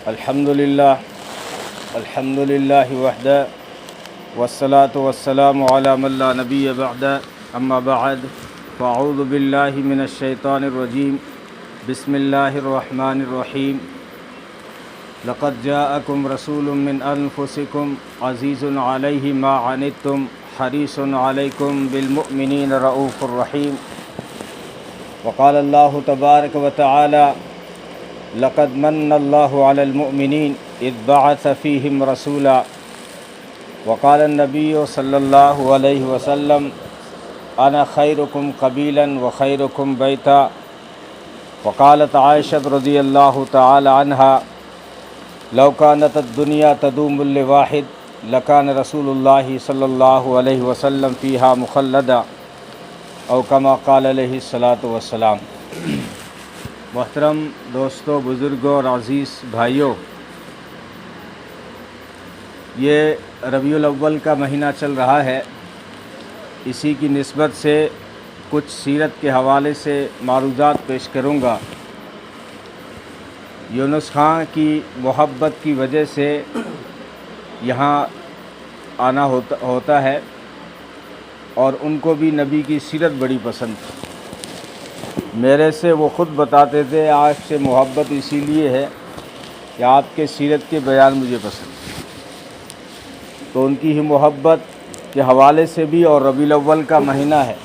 الحمد للہ وحدہ والصلاة والسلام علی من لا نبی بعدہ اما بعد فاعوذ باللہ من الشیطان الرجیم بسم اللہ الرحمن الرحیم لقد جاءکم رسول من انفسکم عزیز علیہ ما عنتم حریص علیکم بالمؤمنین رؤوف الرحیم وقال اللہ تبارک وتعالی لقد من اللہ علی المؤمنین اذ بعث فیہم رسولا وقال النبی صلی اللہ علیہ وسلم انا خیرکم قبیلا وخیرکم بیتا وقالت عائشہ رضی اللہ تعالی عنہا لو كانت الدنیا تدوم لواحد لکان رسول اللہ صلی اللہ علیہ وسلم فیہا مخلدا او کما قال علیہ الصلاۃ والسلام۔ محترم دوستو، بزرگوں اور عزیز بھائیوں، یہ ربیع الاول کا مہینہ چل رہا ہے۔ اسی کی نسبت سے کچھ سیرت کے حوالے سے معروضات پیش کروں گا۔ یونس خان کی محبت کی وجہ سے یہاں آنا ہوتا ہے، اور ان کو بھی نبی کی سیرت بڑی پسند تھی۔ میرے سے وہ خود بتاتے تھے آپ سے محبت اسی لیے ہے کہ آپ کے سیرت کے بیان مجھے پسند ہے، تو ان کی ہی محبت کے حوالے سے بھی۔ اور ربیع الاول کا مہینہ ہے۔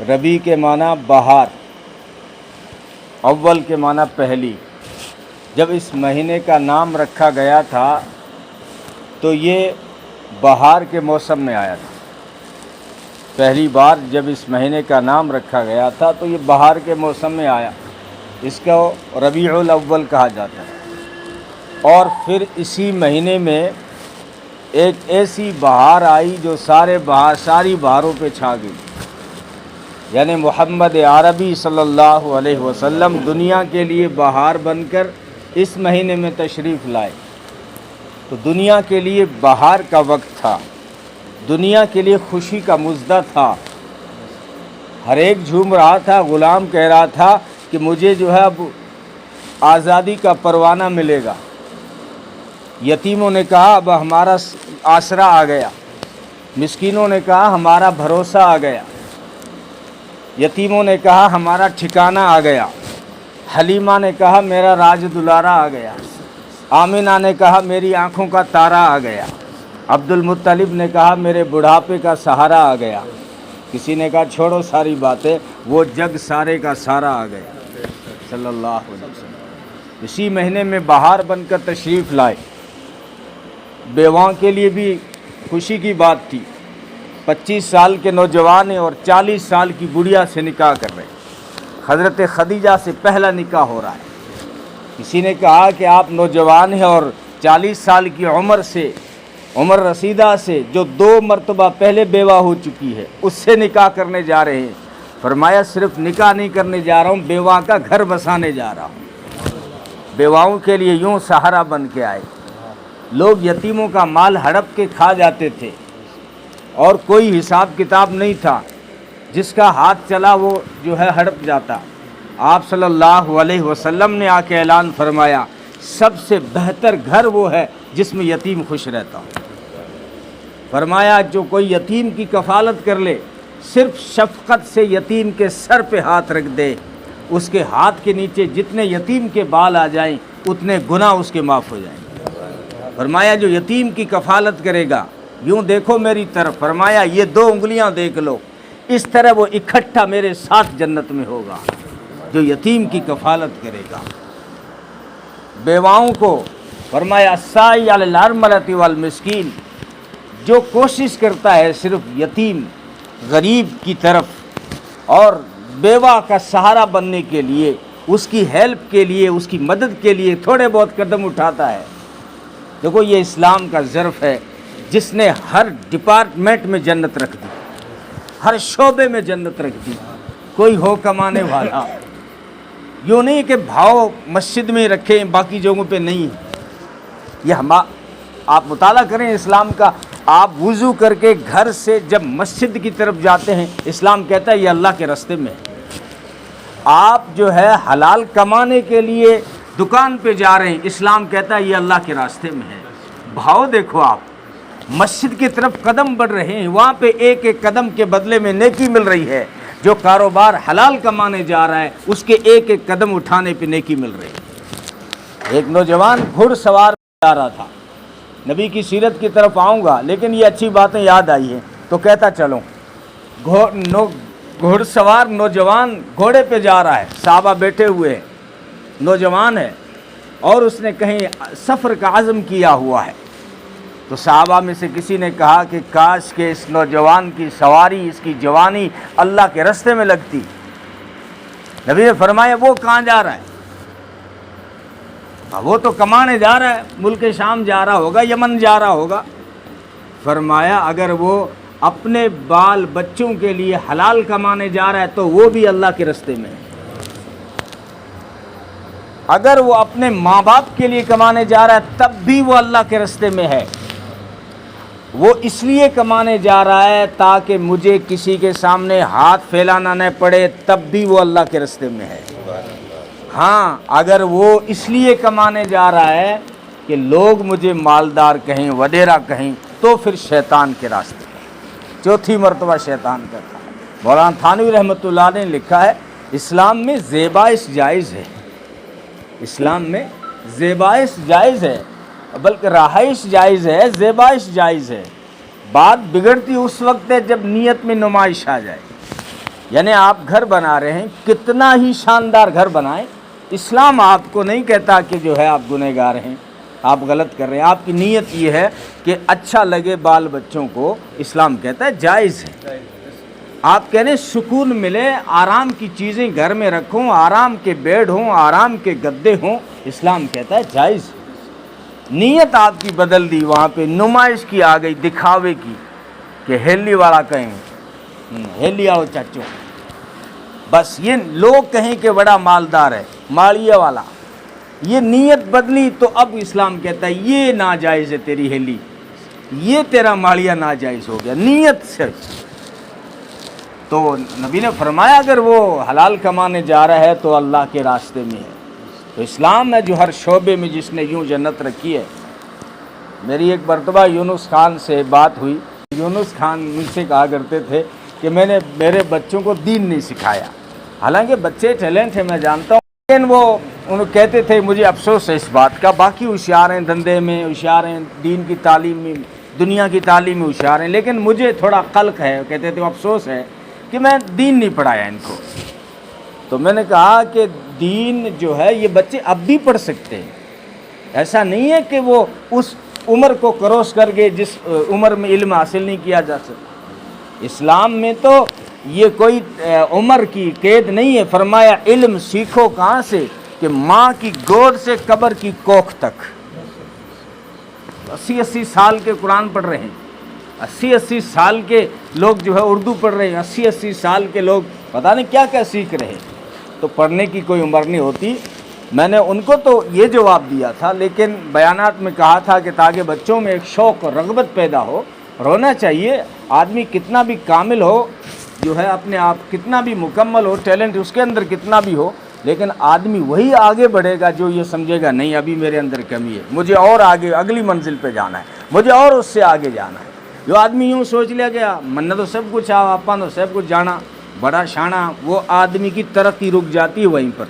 ربیع کے معنی بہار، اول کے معنی پہلی۔ جب اس مہینے کا نام رکھا گیا تھا تو یہ بہار کے موسم میں آیا تھا۔ پہلی بار جب اس مہینے کا نام رکھا گیا تھا تو یہ بہار کے موسم میں آیا، اس کو ربیع الاول کہا جاتا ہے۔ اور پھر اسی مہینے میں ایک ایسی بہار آئی جو ساری بہاروں پہ چھا گئی، یعنی محمد عربی صلی اللہ علیہ وسلم دنیا کے لیے بہار بن کر اس مہینے میں تشریف لائے۔ تو دنیا کے لیے بہار کا وقت تھا، دنیا کے لیے خوشی کا مژدہ تھا۔ ہر ایک جھوم رہا تھا، غلام کہہ رہا تھا کہ مجھے جو ہے اب آزادی کا پروانہ ملے گا۔ یتیموں نے کہا اب ہمارا آسرا آ گیا، مسکینوں نے کہا ہمارا بھروسہ آ گیا، یتیموں نے کہا ہمارا ٹھکانہ آ گیا، حلیمہ نے کہا میرا راج دلارا آ گیا، آمنہ نے کہا میری آنکھوں کا تارا آ گیا، عبد المطلب نے کہا میرے بڑھاپے کا سہارا آ گیا، کسی نے کہا چھوڑو ساری باتیں، وہ جگ سارے کا سارا آ گیا صلی اللہ علیہ وسلم۔ اسی مہینے میں بہار بن کر تشریف لائے۔ بیواؤں کے لیے بھی خوشی کی بات تھی۔ 25 سال کے نوجوان ہیں اور 40 سال کی بڑھیا سے نکاح کر رہے ہیں۔ حضرت خدیجہ سے پہلا نکاح ہو رہا ہے۔ کسی نے کہا کہ آپ نوجوان ہیں اور 40 سال کی عمر رسیدہ سے جو 2 مرتبہ پہلے بیوہ ہو چکی ہے اس سے نکاح کرنے جا رہے ہیں۔ فرمایا صرف نکاح نہیں کرنے جا رہا ہوں، بیوہ کا گھر بسانے جا رہا ہوں۔ بیواؤں کے لیے یوں سہارا بن کے آئے۔ لوگ یتیموں کا مال ہڑپ کے کھا جاتے تھے اور کوئی حساب کتاب نہیں تھا، جس کا ہاتھ چلا وہ جو ہے ہڑپ جاتا۔ آپ صلی اللہ علیہ وسلم نے آ کے اعلان فرمایا سب سے بہتر گھر وہ ہے جس میں یتیم خوش رہتا ہو۔ فرمایا جو کوئی یتیم کی کفالت کر لے، صرف شفقت سے یتیم کے سر پہ ہاتھ رکھ دے، اس کے ہاتھ کے نیچے جتنے یتیم کے بال آ جائیں اتنے گناہ اس کے معاف ہو جائیں۔ فرمایا جو یتیم کی کفالت کرے گا، یوں دیکھو میری طرف، فرمایا یہ 2 انگلیاں دیکھ لو، اس طرح وہ اکٹھا میرے ساتھ جنت میں ہوگا جو یتیم کی کفالت کرے گا۔ بیواؤں کو فرمایا الساعی علی الارملۃ والمسکین، جو کوشش کرتا ہے صرف یتیم غریب کی طرف اور بیوہ کا سہارا بننے کے لیے، اس کی ہیلپ کے لیے، اس کی مدد کے لیے تھوڑے بہت قدم اٹھاتا ہے۔ دیکھو یہ اسلام کا ظرف ہے جس نے ہر ڈپارٹمنٹ میں جنت رکھ دی، ہر شعبے میں جنت رکھ دی۔ کوئی ہو کمانے والا، یوں نہیں کہ بھاؤ مسجد میں رکھیں باقی جگہوں پہ نہیں۔ یہ آپ مطالعہ کریں اسلام کا، آپ وضو کر کے گھر سے جب مسجد کی طرف جاتے ہیں، اسلام کہتا ہے یہ اللہ کے راستے میں ہے۔ آپ جو ہے حلال کمانے کے لیے دکان پہ جا رہے ہیں، اسلام کہتا ہے یہ اللہ کے راستے میں ہے۔ بھاؤ دیکھو آپ، مسجد کی طرف قدم بڑھ رہے ہیں، وہاں پہ ایک ایک قدم کے بدلے میں نیکی مل رہی ہے۔ جو کاروبار حلال کمانے جا رہا ہے اس کے ایک ایک قدم اٹھانے پہ نیکی مل رہی ہے۔ ایک نوجوان گھڑ سوار جا رہا تھا، نبی کی سیرت کی طرف آؤں گا لیکن یہ اچھی باتیں یاد آئی ہیں تو کہتا چلوں۔ گھڑ سوار نوجوان گھوڑے پہ جا رہا ہے، صحابہ بیٹھے ہوئے ہیں، نوجوان ہے اور اس نے کہیں سفر کا عزم کیا ہوا ہے۔ تو صحابہ میں سے کسی نے کہا کہ کاش کہ اس نوجوان کی سواری، اس کی جوانی اللہ کے راستے میں لگتی۔ نبی نے فرمایا وہ کہاں جا رہا ہے؟ وہ تو کمانے جا رہا ہے، ملک شام جا رہا ہوگا، یمن جا رہا ہوگا۔ فرمایا اگر وہ اپنے بال بچوں کے لیے حلال کمانے جا رہا ہے تو وہ بھی اللہ کے راستے میں ہے۔ اگر وہ اپنے ماں باپ کے لیے کمانے جا رہا ہے تب بھی وہ اللہ کے راستے میں ہے۔ وہ اس لیے کمانے جا رہا ہے تاکہ مجھے کسی کے سامنے ہاتھ پھیلانا نہ پڑے، تب بھی وہ اللہ کے راستے میں ہے۔ ہاں اگر وہ اس لیے کمانے جا رہا ہے کہ لوگ مجھے مالدار کہیں، وڈیرا کہیں، تو پھر شیطان کے راستے میں، چوتھی مرتبہ شیطان کرتا ہے۔ مولانا تھانوی رحمۃ اللہ علیہ نے لکھا ہے اسلام میں زیبائش جائز ہے، اسلام میں زیبائش جائز ہے، بلکہ رہائش جائز ہے، زیبائش جائز ہے۔ بات بگڑتی اس وقت ہے جب نیت میں نمائش آ جائے۔ یعنی آپ گھر بنا رہے ہیں، کتنا ہی شاندار گھر بنائیں، اسلام آپ کو نہیں کہتا کہ جو ہے آپ گنہگار ہیں، آپ غلط کر رہے ہیں۔ آپ کی نیت یہ ہے کہ اچھا لگے بال بچوں کو، اسلام کہتا ہے جائز ہے۔ آپ کہہ رہے ہیں سکون ملے، آرام کی چیزیں گھر میں رکھوں، آرام کے بیڈ ہوں، آرام کے گدے ہوں، اسلام کہتا ہے جائز ہے۔ نیت آپ کی بدل دی، وہاں پہ نمائش کی آ گئی، دکھاوے کی، کہ ہیلی والا کہیں، ہیلی آؤ چاچو، بس یہ لوگ کہیں کہ بڑا مالدار ہے، مالیہ والا، یہ نیت بدلی تو اب اسلام کہتا ہے یہ ناجائز ہے، تیری ہیلی، یہ تیرا مالیہ ناجائز ہو گیا نیت سے۔ تو نبی نے فرمایا اگر وہ حلال کمانے جا رہا ہے تو اللہ کے راستے میں ہے۔ تو اسلام ہے جو ہر شعبے میں جس نے یوں جنت رکھی ہے۔ میری ایک مرتبہ یونس خان سے بات ہوئی، یونس خان مجھ سے کہا کرتے تھے کہ میں نے میرے بچوں کو دین نہیں سکھایا، حالانکہ بچے ٹیلنٹ ہیں میں جانتا ہوں، لیکن وہ انہوں کہتے تھے مجھے افسوس ہے اس بات کا، باقی ہوشیار ہیں، دھندے میں ہوشیار ہیں، دین کی تعلیم میں، دنیا کی تعلیم میں ہوشیار ہیں، لیکن مجھے تھوڑا قلق ہے، کہتے تھے افسوس ہے کہ میں دین نہیں پڑھایا ان کو۔ تو میں نے کہا کہ دین جو ہے یہ بچے اب بھی پڑھ سکتے ہیں، ایسا نہیں ہے کہ وہ اس عمر کو کروس کر کے جس عمر میں علم حاصل نہیں کیا جا سکتا۔ اسلام میں تو یہ کوئی عمر کی قید نہیں ہے، فرمایا علم سیکھو کہاں سے، کہ ماں کی گود سے قبر کی کوکھ تک۔ 80 سال کے قرآن پڑھ رہے ہیں، 80 سال کے لوگ جو ہے اردو پڑھ رہے ہیں، 80 سال کے لوگ پتہ نہیں کیا کیا سیکھ رہے ہیں۔ تو پڑھنے کی کوئی عمر نہیں ہوتی۔ میں نے ان کو تو یہ جواب دیا تھا، لیکن بیانات میں کہا تھا کہ تاکہ بچوں میں ایک شوق اور رغبت پیدا ہو، رونا چاہیے۔ آدمی کتنا بھی کامل ہو، جو ہے اپنے آپ کتنا بھی مکمل ہو، ٹیلنٹ اس کے اندر کتنا بھی ہو، لیکن آدمی وہی آگے بڑھے گا جو یہ سمجھے گا نہیں ابھی میرے اندر کمی ہے، مجھے اور آگے اگلی منزل پہ جانا ہے، مجھے اور اس سے آگے جانا ہے۔ جو آدمی یوں سوچ لیا گیا من تو سب کچھ آپا تو سب کچھ جانا، بڑا شانہ، وہ آدمی کی ترقی رک جاتی ہے وہیں پر،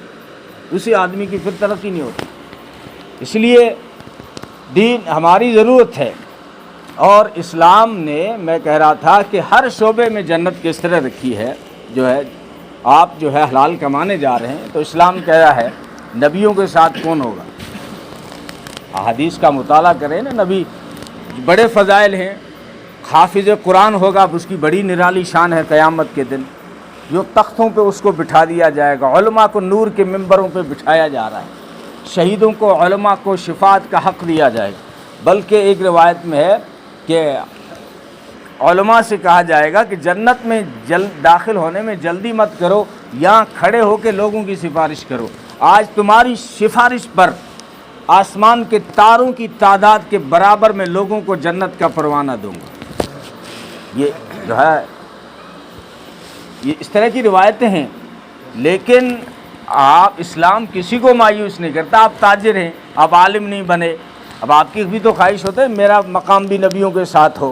اسی آدمی کی پھر ترقی نہیں ہوتی۔ اس لیے دین ہماری ضرورت ہے، اور اسلام نے، میں کہہ رہا تھا کہ ہر شعبے میں جنت کس طرح رکھی ہے۔ جو ہے آپ جو ہے حلال کمانے جا رہے ہیں تو اسلام کہہ رہا ہے نبیوں کے ساتھ کون ہوگا، احادیث کا مطالعہ کریں نا، نبی بڑے فضائل ہیں، حافظ قرآن ہوگا، اب اس کی بڑی نرالی شان ہے قیامت کے دن، جو تختوں پہ اس کو بٹھا دیا جائے گا، علماء کو نور کے ممبروں پہ بٹھایا جا رہا ہے، شہیدوں کو، علماء کو شفاعت کا حق دیا جائے گا۔ بلکہ ایک روایت میں ہے کہ علماء سے کہا جائے گا کہ جنت میں داخل ہونے میں جلدی مت کرو، یہاں کھڑے ہو کے لوگوں کی سفارش کرو، آج تمہاری سفارش پر آسمان کے تاروں کی تعداد کے برابر میں لوگوں کو جنت کا پروانہ دوں گا۔ یہ جو ہے یہ اس طرح کی روایتیں ہیں، لیکن آپ اسلام کسی کو مایوس نہیں کرتا. آپ تاجر ہیں, آپ عالم نہیں بنے, اب آپ کی بھی تو خواہش ہوتا ہے میرا مقام بھی نبیوں کے ساتھ ہو.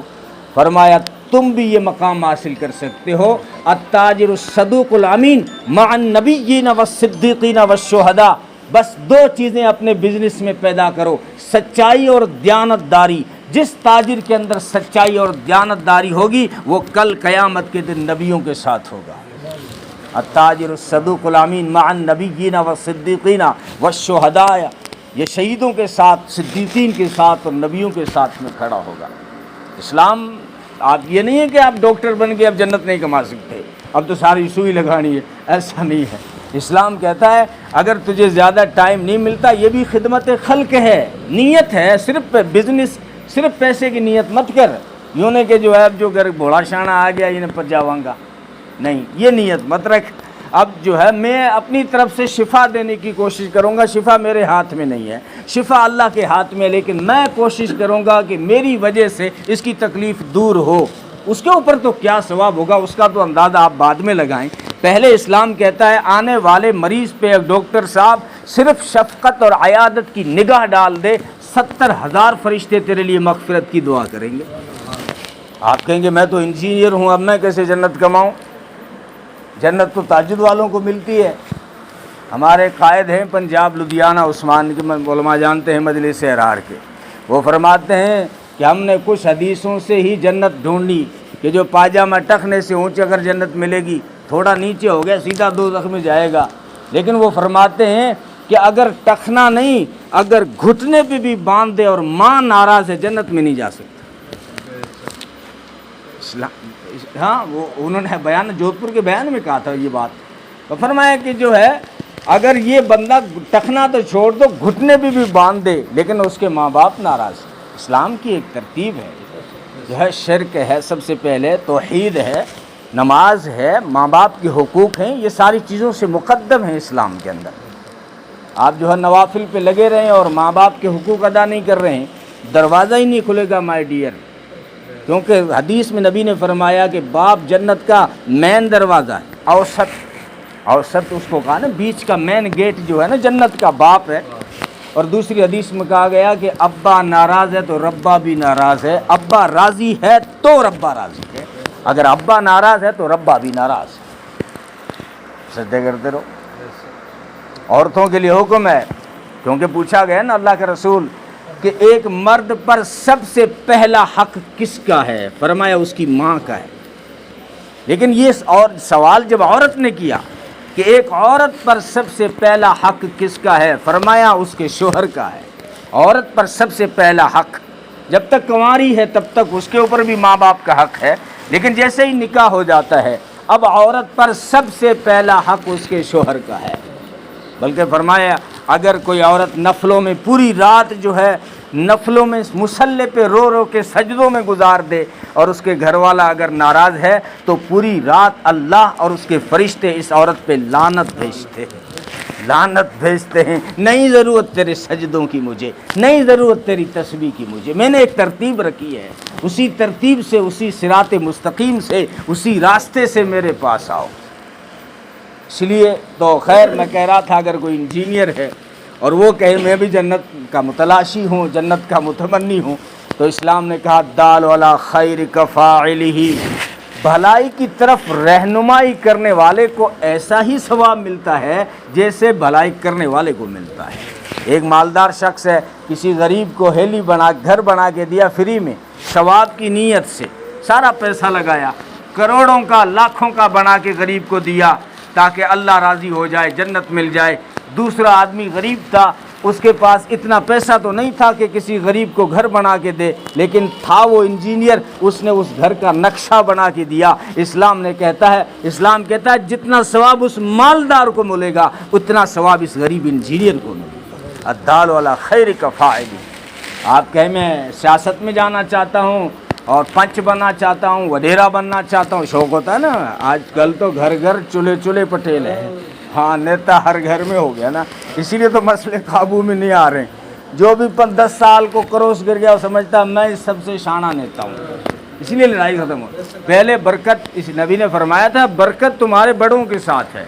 فرمایا تم بھی یہ مقام حاصل کر سکتے ہو. التاجر الصدوق الامین مع النبیین والصدیقین والشہداء. بس دو چیزیں اپنے بزنس میں پیدا کرو, سچائی اور دیانت داری. جس تاجر کے اندر سچائی اور دیانت داری ہوگی وہ کل قیامت کے دن نبیوں کے ساتھ ہوگا. التاجر الصدوق الامین مع النبیین والصدیقین والشہداء, یہ شہیدوں کے ساتھ, صدیقین کے ساتھ اور نبیوں کے ساتھ میں کھڑا ہوگا. اسلام آپ یہ نہیں ہے کہ آپ ڈاکٹر بن کے اب جنت نہیں کما سکتے, اب تو ساری سوئی لگانی ہے, ایسا نہیں ہے. اسلام کہتا ہے اگر تجھے زیادہ ٹائم نہیں ملتا, یہ بھی خدمت خلق ہے, نیت ہے, صرف بزنس, صرف پیسے کی نیت مت کر. یوں نہیں کہ جو ہے اب جو گھر بوڑھا شانہ آ گیا انہیں پر جاواں گا, نہیں, یہ نیت مت رکھ. اب جو ہے میں اپنی طرف سے شفا دینے کی کوشش کروں گا, شفا میرے ہاتھ میں نہیں ہے, شفا اللہ کے ہاتھ میں, لیکن میں کوشش کروں گا کہ میری وجہ سے اس کی تکلیف دور ہو. اس کے اوپر تو کیا ثواب ہوگا اس کا تو اندازہ آپ بعد میں لگائیں. پہلے اسلام کہتا ہے آنے والے مریض پہ ایک ڈاکٹر صاحب صرف شفقت اور عیادت کی نگاہ ڈال دے, 70,000 فرشتے تیرے لیے مغفرت کی دعا کریں گے. آپ کہیں گے میں تو انجینئر ہوں, اب میں کیسے جنت کماؤں؟ جنت تو تہجد والوں کو ملتی ہے. ہمارے قائد ہیں پنجاب لدھیانہ عثمان کے, علماء جانتے ہیں مجلس احرار کے, وہ فرماتے ہیں کہ ہم نے کچھ حدیثوں سے ہی جنت ڈھونڈی کہ جو پاجامہ ٹخنے سے اونچے اگر جنت ملے گی, تھوڑا نیچے ہو گیا سیدھا دوزخ میں جائے گا. لیکن وہ فرماتے ہیں کہ اگر ٹخنا نہیں, اگر گھٹنے پہ بھی باندھ دے اور ماں ناراض ہے جنت میں نہیں جا سکتا. ہاں وہ انہوں نے بیان جودھ پور کے بیان میں کہا تھا یہ بات. تو فرمایا کہ جو ہے اگر یہ بندہ ٹخنا تو چھوڑ دو, گھٹنے پہ بھی باندھ دے لیکن اس کے ماں باپ ناراض. اسلام کی ایک ترتیب ہے, جو ہے شرک ہے, سب سے پہلے توحید ہے, نماز ہے, ماں باپ کے حقوق ہیں, یہ ساری چیزوں سے مقدم ہیں اسلام کے اندر. آپ جو ہے نوافل پہ لگے رہیں اور ماں باپ کے حقوق ادا نہیں کر رہے ہیں, دروازہ ہی نہیں کھلے گا مائی ڈیئر. کیونکہ حدیث میں نبی نے فرمایا کہ باپ جنت کا مین دروازہ ہے, اوسط اس کو کہا نا, بیچ کا مین گیٹ جو ہے نا جنت کا باپ ہے. اور دوسری حدیث میں کہا گیا کہ ابا ناراض ہے تو ربا بھی ناراض ہے, ابا راضی ہے تو ربا راضی ہے, اگر ابا ناراض ہے تو ربا بھی ناراض ہے. سجدے کرتے رہو. عورتوں کے لیے حکم ہے, کیونکہ پوچھا گیا نا اللہ کے رسول کہ ایک مرد پر سب سے پہلا حق کس کا ہے؟ فرمایا اس کی ماں کا ہے. لیکن یہ اور سوال جب عورت نے کیا کہ ایک عورت پر سب سے پہلا حق کس کا ہے؟ فرمایا اس کے شوہر کا ہے. عورت پر سب سے پہلا حق, جب تک کنواری ہے تب تک اس کے اوپر بھی ماں باپ کا حق ہے, لیکن جیسے ہی نکاح ہو جاتا ہے اب عورت پر سب سے پہلا حق اس کے شوہر کا ہے. بلکہ فرمایا اگر کوئی عورت نفلوں میں پوری رات جو ہے نفلوں میں مصلی پہ رو رو کے سجدوں میں گزار دے اور اس کے گھر والا اگر ناراض ہے تو پوری رات اللہ اور اس کے فرشتے اس عورت پہ لعنت بھیجتے ہیں. نہیں ضرورت تیرے سجدوں کی مجھے, نہیں ضرورت تیری تسبیح کی مجھے, میں نے ایک ترتیب رکھی ہے, اسی ترتیب سے, اسی صراط مستقیم سے, اسی راستے سے میرے پاس آؤ. اس لیے تو خیر میں کہہ رہا تھا اگر کوئی انجینئر ہے اور وہ کہے میں بھی جنت کا متلاشی ہوں, جنت کا متمنی ہوں, تو اسلام نے کہا دال والا خیر کفاعلہ, بھلائی کی طرف رہنمائی کرنے والے کو ایسا ہی ثواب ملتا ہے جیسے بھلائی کرنے والے کو ملتا ہے. ایک مالدار شخص ہے, کسی غریب کو ہیلی گھر بنا کے دیا فری میں, ثواب کی نیت سے سارا پیسہ لگایا, کروڑوں کا لاکھوں کا بنا کے غریب کو دیا تاکہ اللہ راضی ہو جائے, جنت مل جائے. دوسرا آدمی غریب تھا, اس کے پاس اتنا پیسہ تو نہیں تھا کہ کسی غریب کو گھر بنا کے دے, لیکن تھا وہ انجینئر, اس نے اس گھر کا نقشہ بنا کے دیا. اسلام کہتا ہے جتنا ثواب اس مالدار کو ملے گا اتنا ثواب اس غریب انجینئر کو ملے گا. الدال والا خیر کفاعلہ. آپ کہیں میں سیاست میں جانا چاہتا ہوں اور پنچ بننا چاہتا ہوں, وڈیرا بننا چاہتا ہوں, شوق ہوتا ہے نا. آج کل تو گھر گھر چولہے پٹیل ہیں. ہاں نیتا ہر گھر میں ہو گیا نا, اسی لیے تو مسئلے قابو میں نہیں آ رہے ہیں. جو بھی 10 سال کو کروس گر گیا وہ سمجھتا میں سب سے شانہ نیتا ہوں, اسی لیے لڑائی ختم ہو. پہلے برکت, اس نبی نے فرمایا تھا برکت تمہارے بڑوں کے ساتھ ہے,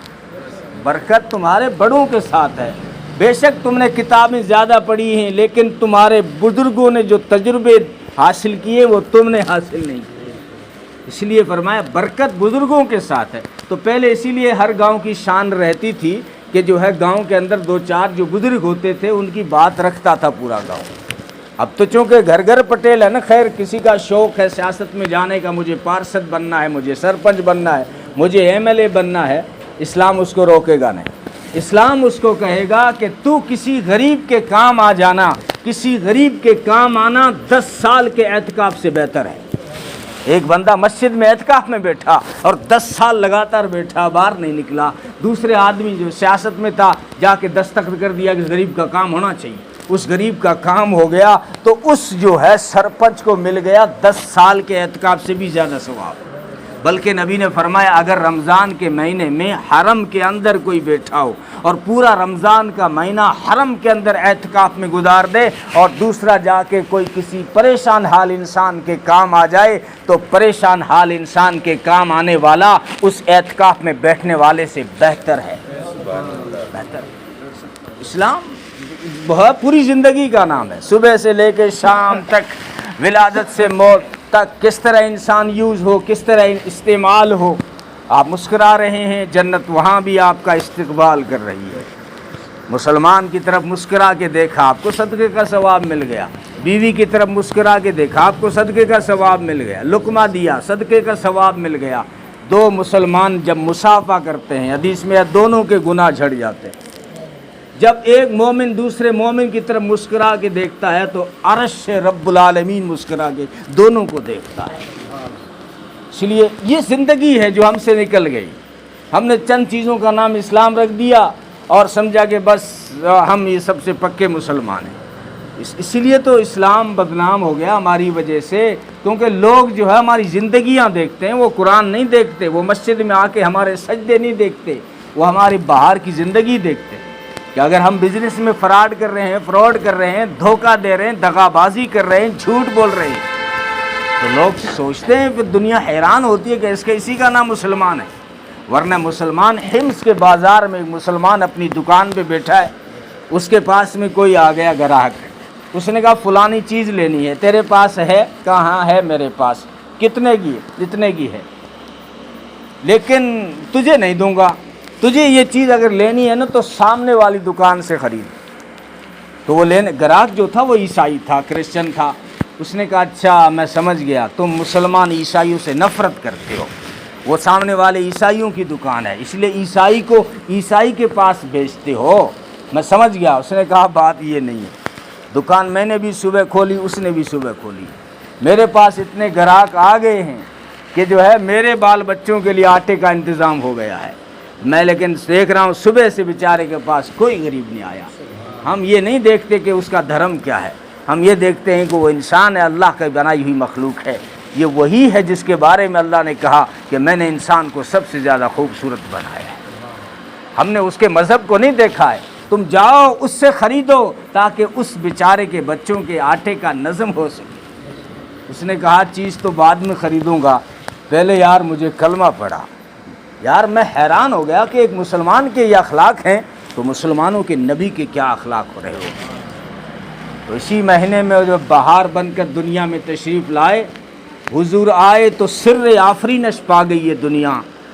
برکت تمہارے بڑوں کے ساتھ ہے۔ بے شک تم نے کتابیں زیادہ پڑھی ہیں، لیکن تمہارے بزرگوں نے جو تجربے حاصل کیے وہ تم نے حاصل نہیں کیے، اس لیے فرمایا برکت بزرگوں کے ساتھ ہے۔ تو پہلے اسی لیے ہر گاؤں کی شان رہتی تھی کہ جو ہے گاؤں کے اندر دو چار جو بزرگ ہوتے تھے ان کی بات رکھتا تھا پورا گاؤں۔ اب تو چونکہ گھر گھر پٹیل ہے نا، خیر کسی کا شوق ہے سیاست میں جانے کا، مجھے پارشد بننا ہے، مجھے سرپنچ بننا ہے، مجھے ایم ایل اے بننا ہے، اسلام اس کو روکے گا نہیں۔ اسلام اس کو کہے گا کہ تو کسی غریب کے کام آ جانا، کسی غریب کے کام آنا 10 سال کے اعتکاف سے بہتر ہے۔ ایک بندہ مسجد میں اعتکاف میں بیٹھا اور 10 سال لگاتار بیٹھا، باہر نہیں نکلا، دوسرے آدمی جو سیاست میں تھا جا کے دستخط کر دیا کہ غریب کا کام ہونا چاہیے، اس غریب کا کام ہو گیا تو اس جو ہے سرپنچ کو مل گیا 10 سال کے اعتکاف سے بھی زیادہ ثواب۔ بلکہ نبی نے فرمایا اگر رمضان کے مہینے میں حرم کے اندر کوئی بیٹھا ہو اور پورا رمضان کا مہینہ حرم کے اندر اعتکاف میں گزار دے اور دوسرا جا کے کوئی کسی پریشان حال انسان کے کام آ جائے تو پریشان حال انسان کے کام آنے والا اس اعتکاف میں بیٹھنے والے سے بہتر ہے۔ بہتر۔ اسلام بہت پوری زندگی کا نام ہے، صبح سے لے کے شام تک، ولادت سے موت تک، کس طرح انسان یوز ہو، کس طرح استعمال ہو۔ آپ مسکرا رہے ہیں، جنت وہاں بھی آپ کا استقبال کر رہی ہے۔ مسلمان کی طرف مسکرا کے دیکھا، آپ کو صدقے کا ثواب مل گیا۔ بیوی کی طرف مسکرا کے دیکھا، آپ کو صدقے کا ثواب مل گیا۔ لقمہ دیا، صدقے کا ثواب مل گیا۔ دو مسلمان جب مصافحہ کرتے ہیں، حدیث میں دونوں کے گناہ جھڑ جاتے ہیں۔ جب ایک مومن دوسرے مومن کی طرف مسکرا کے دیکھتا ہے تو عرش سے رب العالمین مسکرا کے دونوں کو دیکھتا ہے۔ اس لیے یہ زندگی ہے جو ہم سے نکل گئی، ہم نے چند چیزوں کا نام اسلام رکھ دیا اور سمجھا کہ بس ہم یہ سب سے پکے مسلمان ہیں۔ اسی لیے تو اسلام بدنام ہو گیا ہماری وجہ سے، کیونکہ لوگ جو ہے ہماری زندگیاں دیکھتے ہیں، وہ قرآن نہیں دیکھتے، وہ مسجد میں آ کے ہمارے سجدے نہیں دیکھتے، وہ ہماری باہر کی زندگی دیکھتے ہیں کہ اگر ہم بزنس میں فراڈ کر رہے ہیں، دھوکہ دے رہے ہیں، دغا بازی کر رہے ہیں، جھوٹ بول رہے ہیں، تو لوگ سوچتے ہیں، پھر دنیا حیران ہوتی ہے کہ اسی کا نام مسلمان ہے۔ ورنہ مسلمان حمص کے بازار میں ایک مسلمان اپنی دکان پہ بیٹھا ہے، اس کے پاس میں کوئی آ گیا گراہک، اس نے کہا فلانی چیز لینی ہے، تیرے پاس ہے؟ کہاں ہے میرے پاس؟ کتنے کی؟ اتنے کی ہے، لیکن تجھے نہیں دوں گا، تجھے یہ چیز اگر لینی ہے نا تو سامنے والی دکان سے خرید۔ تو وہ گراہک جو تھا وہ عیسائی تھا، کرسچن تھا۔ اس نے کہا اچھا میں سمجھ گیا، تم مسلمان عیسائیوں سے نفرت کرتے ہو، وہ سامنے والے عیسائیوں کی دکان ہے، اس لیے عیسائی کو عیسائی کے پاس بیچتے ہو، میں سمجھ گیا۔ اس نے کہا بات یہ نہیں ہے، دکان میں نے بھی صبح کھولی، اس نے بھی صبح کھولی، میرے پاس اتنے گراہک آ گئے ہیں کہ جو ہے میرے بال بچوں کے لیے آٹے کا انتظام ہو گیا ہے، میں لیکن دیکھ رہا ہوں صبح سے بیچارے کے پاس کوئی غریب نہیں آیا۔ ہم یہ نہیں دیکھتے کہ اس کا دھرم کیا ہے، ہم یہ دیکھتے ہیں کہ وہ انسان ہے، اللہ کی بنائی ہوئی مخلوق ہے، یہ وہی ہے جس کے بارے میں اللہ نے کہا کہ میں نے انسان کو سب سے زیادہ خوبصورت بنایا ہے۔ ہم نے اس کے مذہب کو نہیں دیکھا ہے، تم جاؤ اس سے خریدو تاکہ اس بیچارے کے بچوں کے آٹے کا نظم ہو سکے۔ اس نے کہا چیز تو بعد میں خریدوں گا، پہلے یار مجھے کلمہ پڑھا۔ یار میں حیران ہو گیا کہ ایک مسلمان کے یہ اخلاق ہیں تو مسلمانوں کے نبی کے کیا اخلاق ہو رہے ہو۔ تو اسی مہینے میں جو بہار بن کر دنیا میں تشریف لائے، حضور آئے تو سر آفرینش پا گئی یہ دنیا،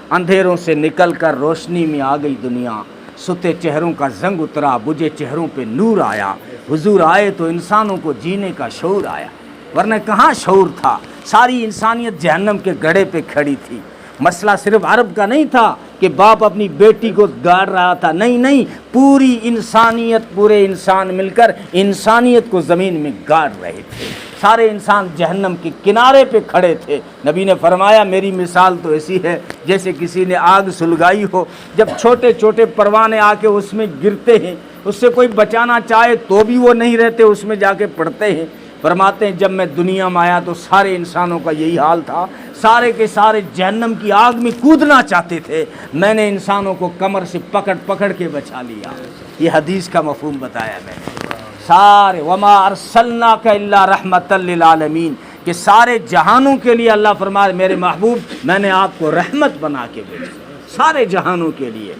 اندھیروں سے نکل کر روشنی میں آ گئی دنیا، ستے چہروں کا زنگ اترا، بجھے چہروں پہ نور آیا۔ حضور آئے تو انسانوں کو جینے کا شعور آیا، ورنہ کہاں شعور تھا، ساری انسانیت جہنم کے گڑھے پہ کھڑی تھی۔ مسئلہ صرف عرب کا نہیں تھا کہ باپ اپنی بیٹی کو گاڑ رہا تھا، نہیں، پوری انسانیت، پورے انسان مل کر انسانیت کو زمین میں گاڑ رہے تھے، سارے انسان جہنم کے کنارے پہ کھڑے تھے۔ نبی نے فرمایا میری مثال تو ایسی ہے جیسے کسی نے آگ سلگائی ہو، جب چھوٹے چھوٹے پروانے آ کے اس میں گرتے ہیں، اس سے کوئی بچانا چاہے تو بھی وہ نہیں رہتے، اس میں جا کے پڑتے ہیں۔ فرماتے ہیں جب میں دنیا میں آیا تو سارے انسانوں کا یہی حال تھا، سارے کے سارے جہنم کی آگ میں کودنا چاہتے تھے، میں نے انسانوں کو کمر سے پکڑ کے بچا لیا۔ یہ حدیث کا مفہوم بتایا میں نے، سارے وما ارسلناک الا رحمتا للعالمین، کہ سارے جہانوں کے لیے اللہ فرمائے میرے محبوب میں نے آپ کو رحمت بنا کے بھیجا، سارے جہانوں کے لیے۔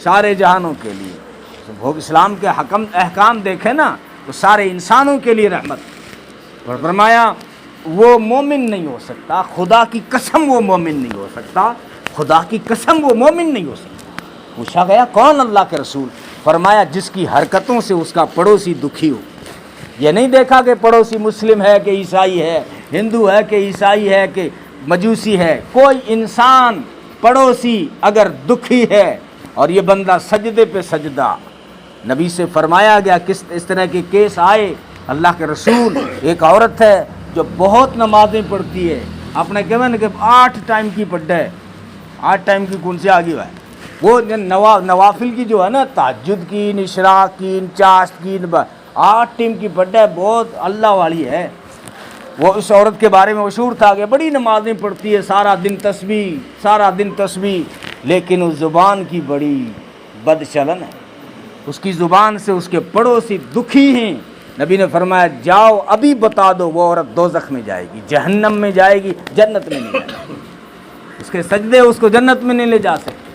سارے جہانوں کے لیے. تو اسلام کے احکام دیکھیں نا تو سارے انسانوں کے لیے رحمت. اور فرمایا وہ مومن نہیں ہو سکتا, خدا کی قسم وہ مومن نہیں ہو سکتا, خدا کی قسم وہ مومن نہیں ہو سکتا. پوچھا گیا کون اللہ کے رسول؟ فرمایا جس کی حرکتوں سے اس کا پڑوسی دکھی ہو. یہ نہیں دیکھا کہ پڑوسی مسلم ہے کہ عیسائی ہے, ہندو ہے کہ عیسائی ہے کہ مجوسی ہے, کوئی انسان پڑوسی اگر دکھی ہے اور یہ بندہ سجدے پہ سجدہ. نبی سے فرمایا گیا کس اس طرح کے کیس آئے, اللہ کے رسول ایک عورت ہے جو بہت نمازیں پڑھتی ہے, اپنے کہنے کہ 8 ٹائم کی پڑھتا ہے, 8 ٹائم کی کون سے آگے ہوا ہے وہ نوافل کی جو ہے نا, تہجد کی, اشراق کی, چاشت کی, 8 ٹائم کی پڑھتا ہے, بہت اللہ والی ہے. وہ اس عورت کے بارے میں مشہور تھا کہ بڑی نمازیں پڑھتی ہے, سارا دن تسبیح, لیکن اس زبان کی بڑی بد چلن ہے. اس کی زبان سے اس کے پڑوسی دکھی ہیں. نبی نے فرمایا جاؤ ابھی بتا دو وہ عورت دوزخ میں جائے گی, جہنم میں جائے گی, جنت میں نہیں جائے گی. اس کے سجدے اس کو جنت میں نہیں لے جا سکتے.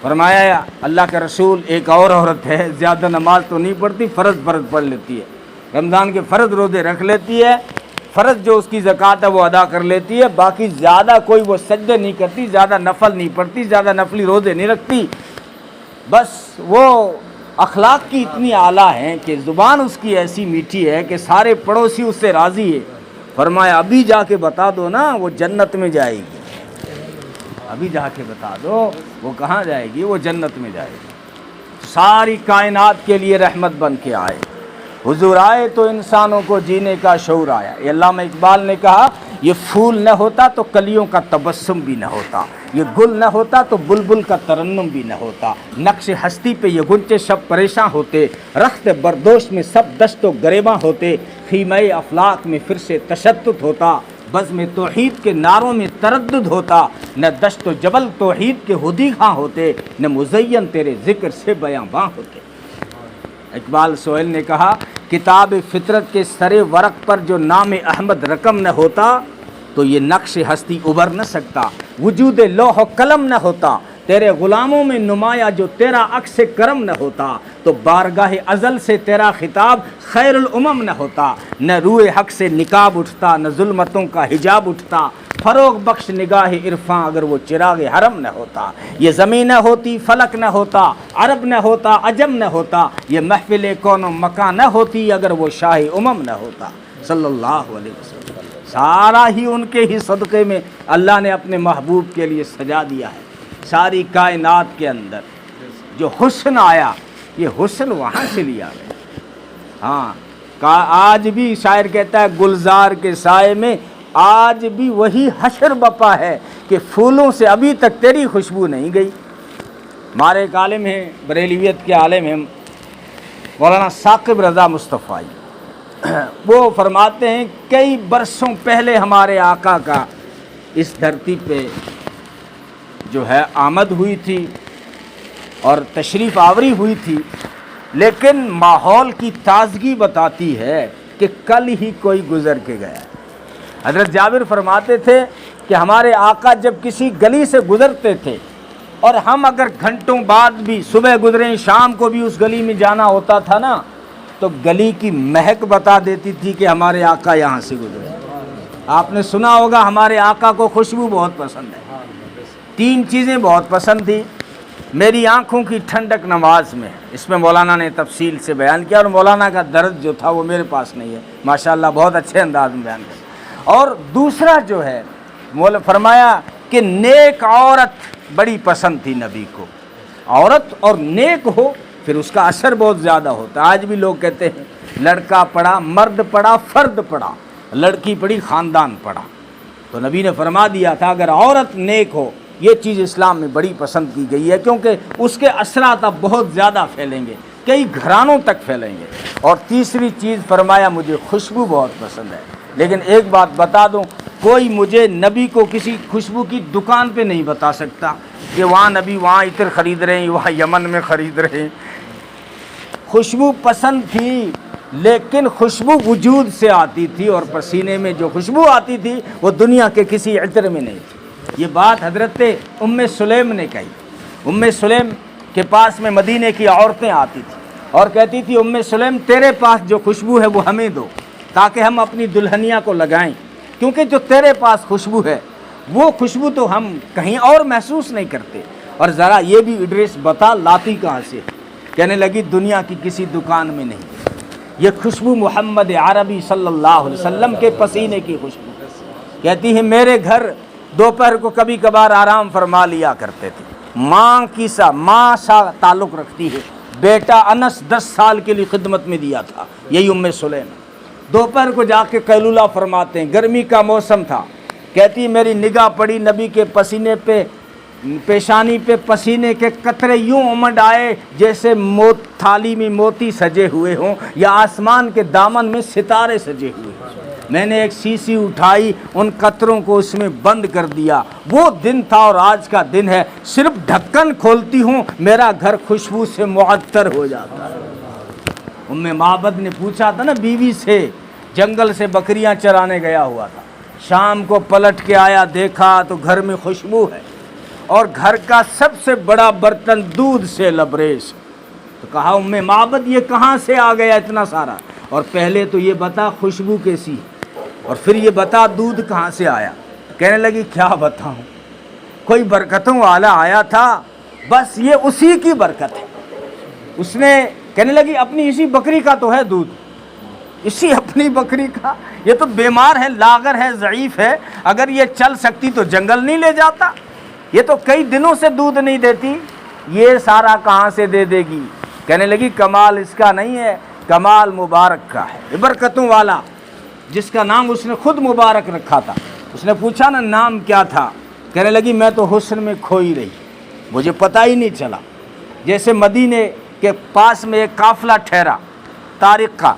فرمایا اللہ کے رسول ایک اور عورت ہے, زیادہ نماز تو نہیں پڑھتی, فرض پڑھ لیتی ہے, رمضان کے فرض روزے رکھ لیتی ہے, فرض جو اس کی زکوٰۃ ہے وہ ادا کر لیتی ہے, باقی زیادہ کوئی وہ سجدے نہیں کرتی, زیادہ نفل نہیں پڑھتی, زیادہ نفلی روزے نہیں رکھتی. بس وہ اخلاق کی اتنی اعلیٰ ہیں کہ زبان اس کی ایسی میٹھی ہے کہ سارے پڑوسی اس سے راضی ہے. فرمایا ابھی جا کے بتا دو نا وہ جنت میں جائے گی, ابھی جا کے بتا دو وہ کہاں جائے گی, وہ جنت میں جائے گی. ساری کائنات کے لیے رحمت بن کے آئے. حضور آئے تو انسانوں کو جینے کا شعور آیا. یہ علامہ اقبال نے کہا یہ پھول نہ ہوتا تو کلیوں کا تبسم بھی نہ ہوتا, یہ گل نہ ہوتا تو بلبل کا ترنم بھی نہ ہوتا, نقش ہستی پہ یہ گنچے شب پریشاں ہوتے, رخت بردوش میں سب دشت و گریباں ہوتے, خیمہ افلاق میں پھر سے تشدد ہوتا, بزم توحید کے نعروں میں تردد ہوتا, نہ دشت و جبل توحید کے ہدی خاں ہوتے, نہ مزین تیرے ذکر سے بیاں باں ہوتے. اقبال سہیل نے کہا کتاب فطرت کے سرے ورق پر جو نام احمد رقم نہ ہوتا تو یہ نقش ہستی ابھر نہ سکتا, وجود لوح و قلم نہ ہوتا, تیرے غلاموں میں نمایاں جو تیرا عکس کرم نہ ہوتا, تو بارگاہ ازل سے تیرا خطاب خیر الامم نہ ہوتا, نہ روئے حق سے نقاب اٹھتا, نہ ظلمتوں کا حجاب اٹھتا, فروغ بخش نگاہ عرفاں اگر وہ چراغ حرم نہ ہوتا, یہ زمین نہ ہوتی فلک نہ ہوتا, عرب نہ ہوتا عجم نہ ہوتا, یہ محفل کون و مکان نہ ہوتی اگر وہ شاہ امم نہ ہوتا. صلی اللہ علیہ وسلم سارا ہی ان کے ہی صدقے میں اللہ نے اپنے محبوب کے لیے سجا دیا ہے. ساری کائنات کے اندر جو حسن آیا یہ حسن وہاں سے لیا گیا. ہاں آج بھی شاعر کہتا ہے گلزار کے سائے میں آج بھی وہی حشر بپا ہے کہ پھولوں سے ابھی تک تیری خوشبو نہیں گئی. ہمارے ایک عالم ہیں, بریلویت کے عالم ہیں, مولانا ثاقب رضا مصطفی, وہ فرماتے ہیں کئی برسوں پہلے ہمارے آقا کا اس دھرتی پہ جو ہے آمد ہوئی تھی اور تشریف آوری ہوئی تھی, لیکن ماحول کی تازگی بتاتی ہے کہ کل ہی کوئی گزر کے گیا. حضرت جابر فرماتے تھے کہ ہمارے آقا جب کسی گلی سے گزرتے تھے اور ہم اگر گھنٹوں بعد بھی صبح گزریں شام کو بھی اس گلی میں جانا ہوتا تھا نا تو گلی کی مہک بتا دیتی تھی کہ ہمارے آقا یہاں سے گزرے. آپ نے سنا ہوگا ہمارے آقا کو خوشبو بہت پسند ہے. 3 چیزیں بہت پسند تھی. میری آنکھوں کی ٹھنڈک نماز میں, اس میں مولانا نے تفصیل سے بیان کیا, اور مولانا کا درد جو تھا وہ میرے پاس نہیں ہے, ماشاءاللہ بہت اچھے انداز میں بیان کیا. اور دوسرا جو ہے مولا فرمایا کہ نیک عورت بڑی پسند تھی نبی کو. عورت اور نیک ہو پھر اس کا اثر بہت زیادہ ہوتا ہے. آج بھی لوگ کہتے ہیں لڑکا پڑھا مرد پڑھا فرد پڑھا, لڑکی پڑھی خاندان پڑھا. تو نبی نے فرما دیا تھا اگر عورت نیک ہو, یہ چیز اسلام میں بڑی پسند کی گئی ہے کیونکہ اس کے اثرات اب بہت زیادہ پھیلیں گے, کئی گھرانوں تک پھیلیں گے. اور تیسری چیز فرمایا مجھے خوشبو بہت پسند ہے. لیکن ایک بات بتا دوں, کوئی مجھے نبی کو کسی خوشبو کی دکان پہ نہیں بتا سکتا کہ وہاں نبی وہاں عطر خرید رہے ہیں, وہاں یمن میں خرید رہے ہیں. خوشبو پسند تھی لیکن خوشبو وجود سے آتی تھی, اور پسینے میں جو خوشبو آتی تھی وہ دنیا کے کسی عطر میں نہیں تھی. یہ بات حضرت ام سلیم نے کہی. ام سلیم کے پاس میں مدینے کی عورتیں آتی تھیں اور کہتی تھی ام سلیم تیرے پاس جو خوشبو ہے وہ ہمیں دو تاکہ ہم اپنی دلہنیا کو لگائیں، کیونکہ جو تیرے پاس خوشبو ہے وہ خوشبو تو ہم کہیں اور محسوس نہیں کرتے، اور ذرا یہ بھی ایڈریس بتا لاتی کہاں سے؟ کہنے لگی دنیا کی کسی دکان میں نہیں، یہ خوشبو محمد عربی صلی اللہ علیہ وسلم کے پسینے کی خوشبو۔ کہتی ہے میرے گھر دوپہر کو کبھی کبھار آرام فرما لیا کرتے تھے، ماں سا تعلق رکھتی ہے، بیٹا انس 10 سال کے لیے خدمت میں دیا تھا، یہی ام سلیم۔ دوپہر کو جا کے قیلولہ فرماتے ہیں، گرمی کا موسم تھا، کہتی میری نگاہ پڑی نبی کے پسینے پہ، پیشانی پہ پسینے کے قطرے یوں امڈ آئے جیسے تھالی میں موتی سجے ہوئے ہوں یا آسمان کے دامن میں ستارے سجے ہوئے ہوں۔ میں نے ایک سیسی اٹھائی، ان قطروں کو اس میں بند کر دیا، وہ دن تھا اور آج کا دن ہے، صرف ڈھکن کھولتی ہوں میرا گھر خوشبو سے معطر ہو جاتا ہے۔ ام معبد نے پوچھا تھا نا بیوی سے، جنگل سے بکریاں چرانے گیا ہوا تھا، شام کو پلٹ کے آیا، دیکھا تو گھر میں خوشبو ہے اور گھر کا سب سے بڑا برتن دودھ سے لبریز۔ تو کہا ام معبد یہ کہاں سے آ گیا اتنا سارا؟ اور پہلے تو یہ بتا خوشبو کیسی ہے اور پھر یہ بتا دودھ کہاں سے آیا؟ کہنے لگی کیا بتاؤں، کوئی برکتوں والا آیا تھا، بس یہ اسی کی برکت ہے۔ اس نے کہنے لگی اپنی اسی بکری کا تو ہے دودھ، اسی اپنی بکری کا، یہ تو بیمار ہے، لاغر ہے، ضعیف ہے، اگر یہ چل سکتی تو جنگل نہیں لے جاتا، یہ تو کئی دنوں سے دودھ نہیں دیتی، یہ سارا کہاں سے دے دے گی؟ کہنے لگی کمال اس کا نہیں ہے، کمال مبارک کا ہے، برکتوں والا، جس کا نام اس نے خود مبارک رکھا تھا۔ اس نے پوچھا نا نام کیا تھا؟ کہنے لگی میں تو حسن میں کھوئی رہی، مجھے پتہ ہی نہیں چلا۔ جیسے مدینے کے پاس میں ایک قافلہ ٹھہرا طارق کا،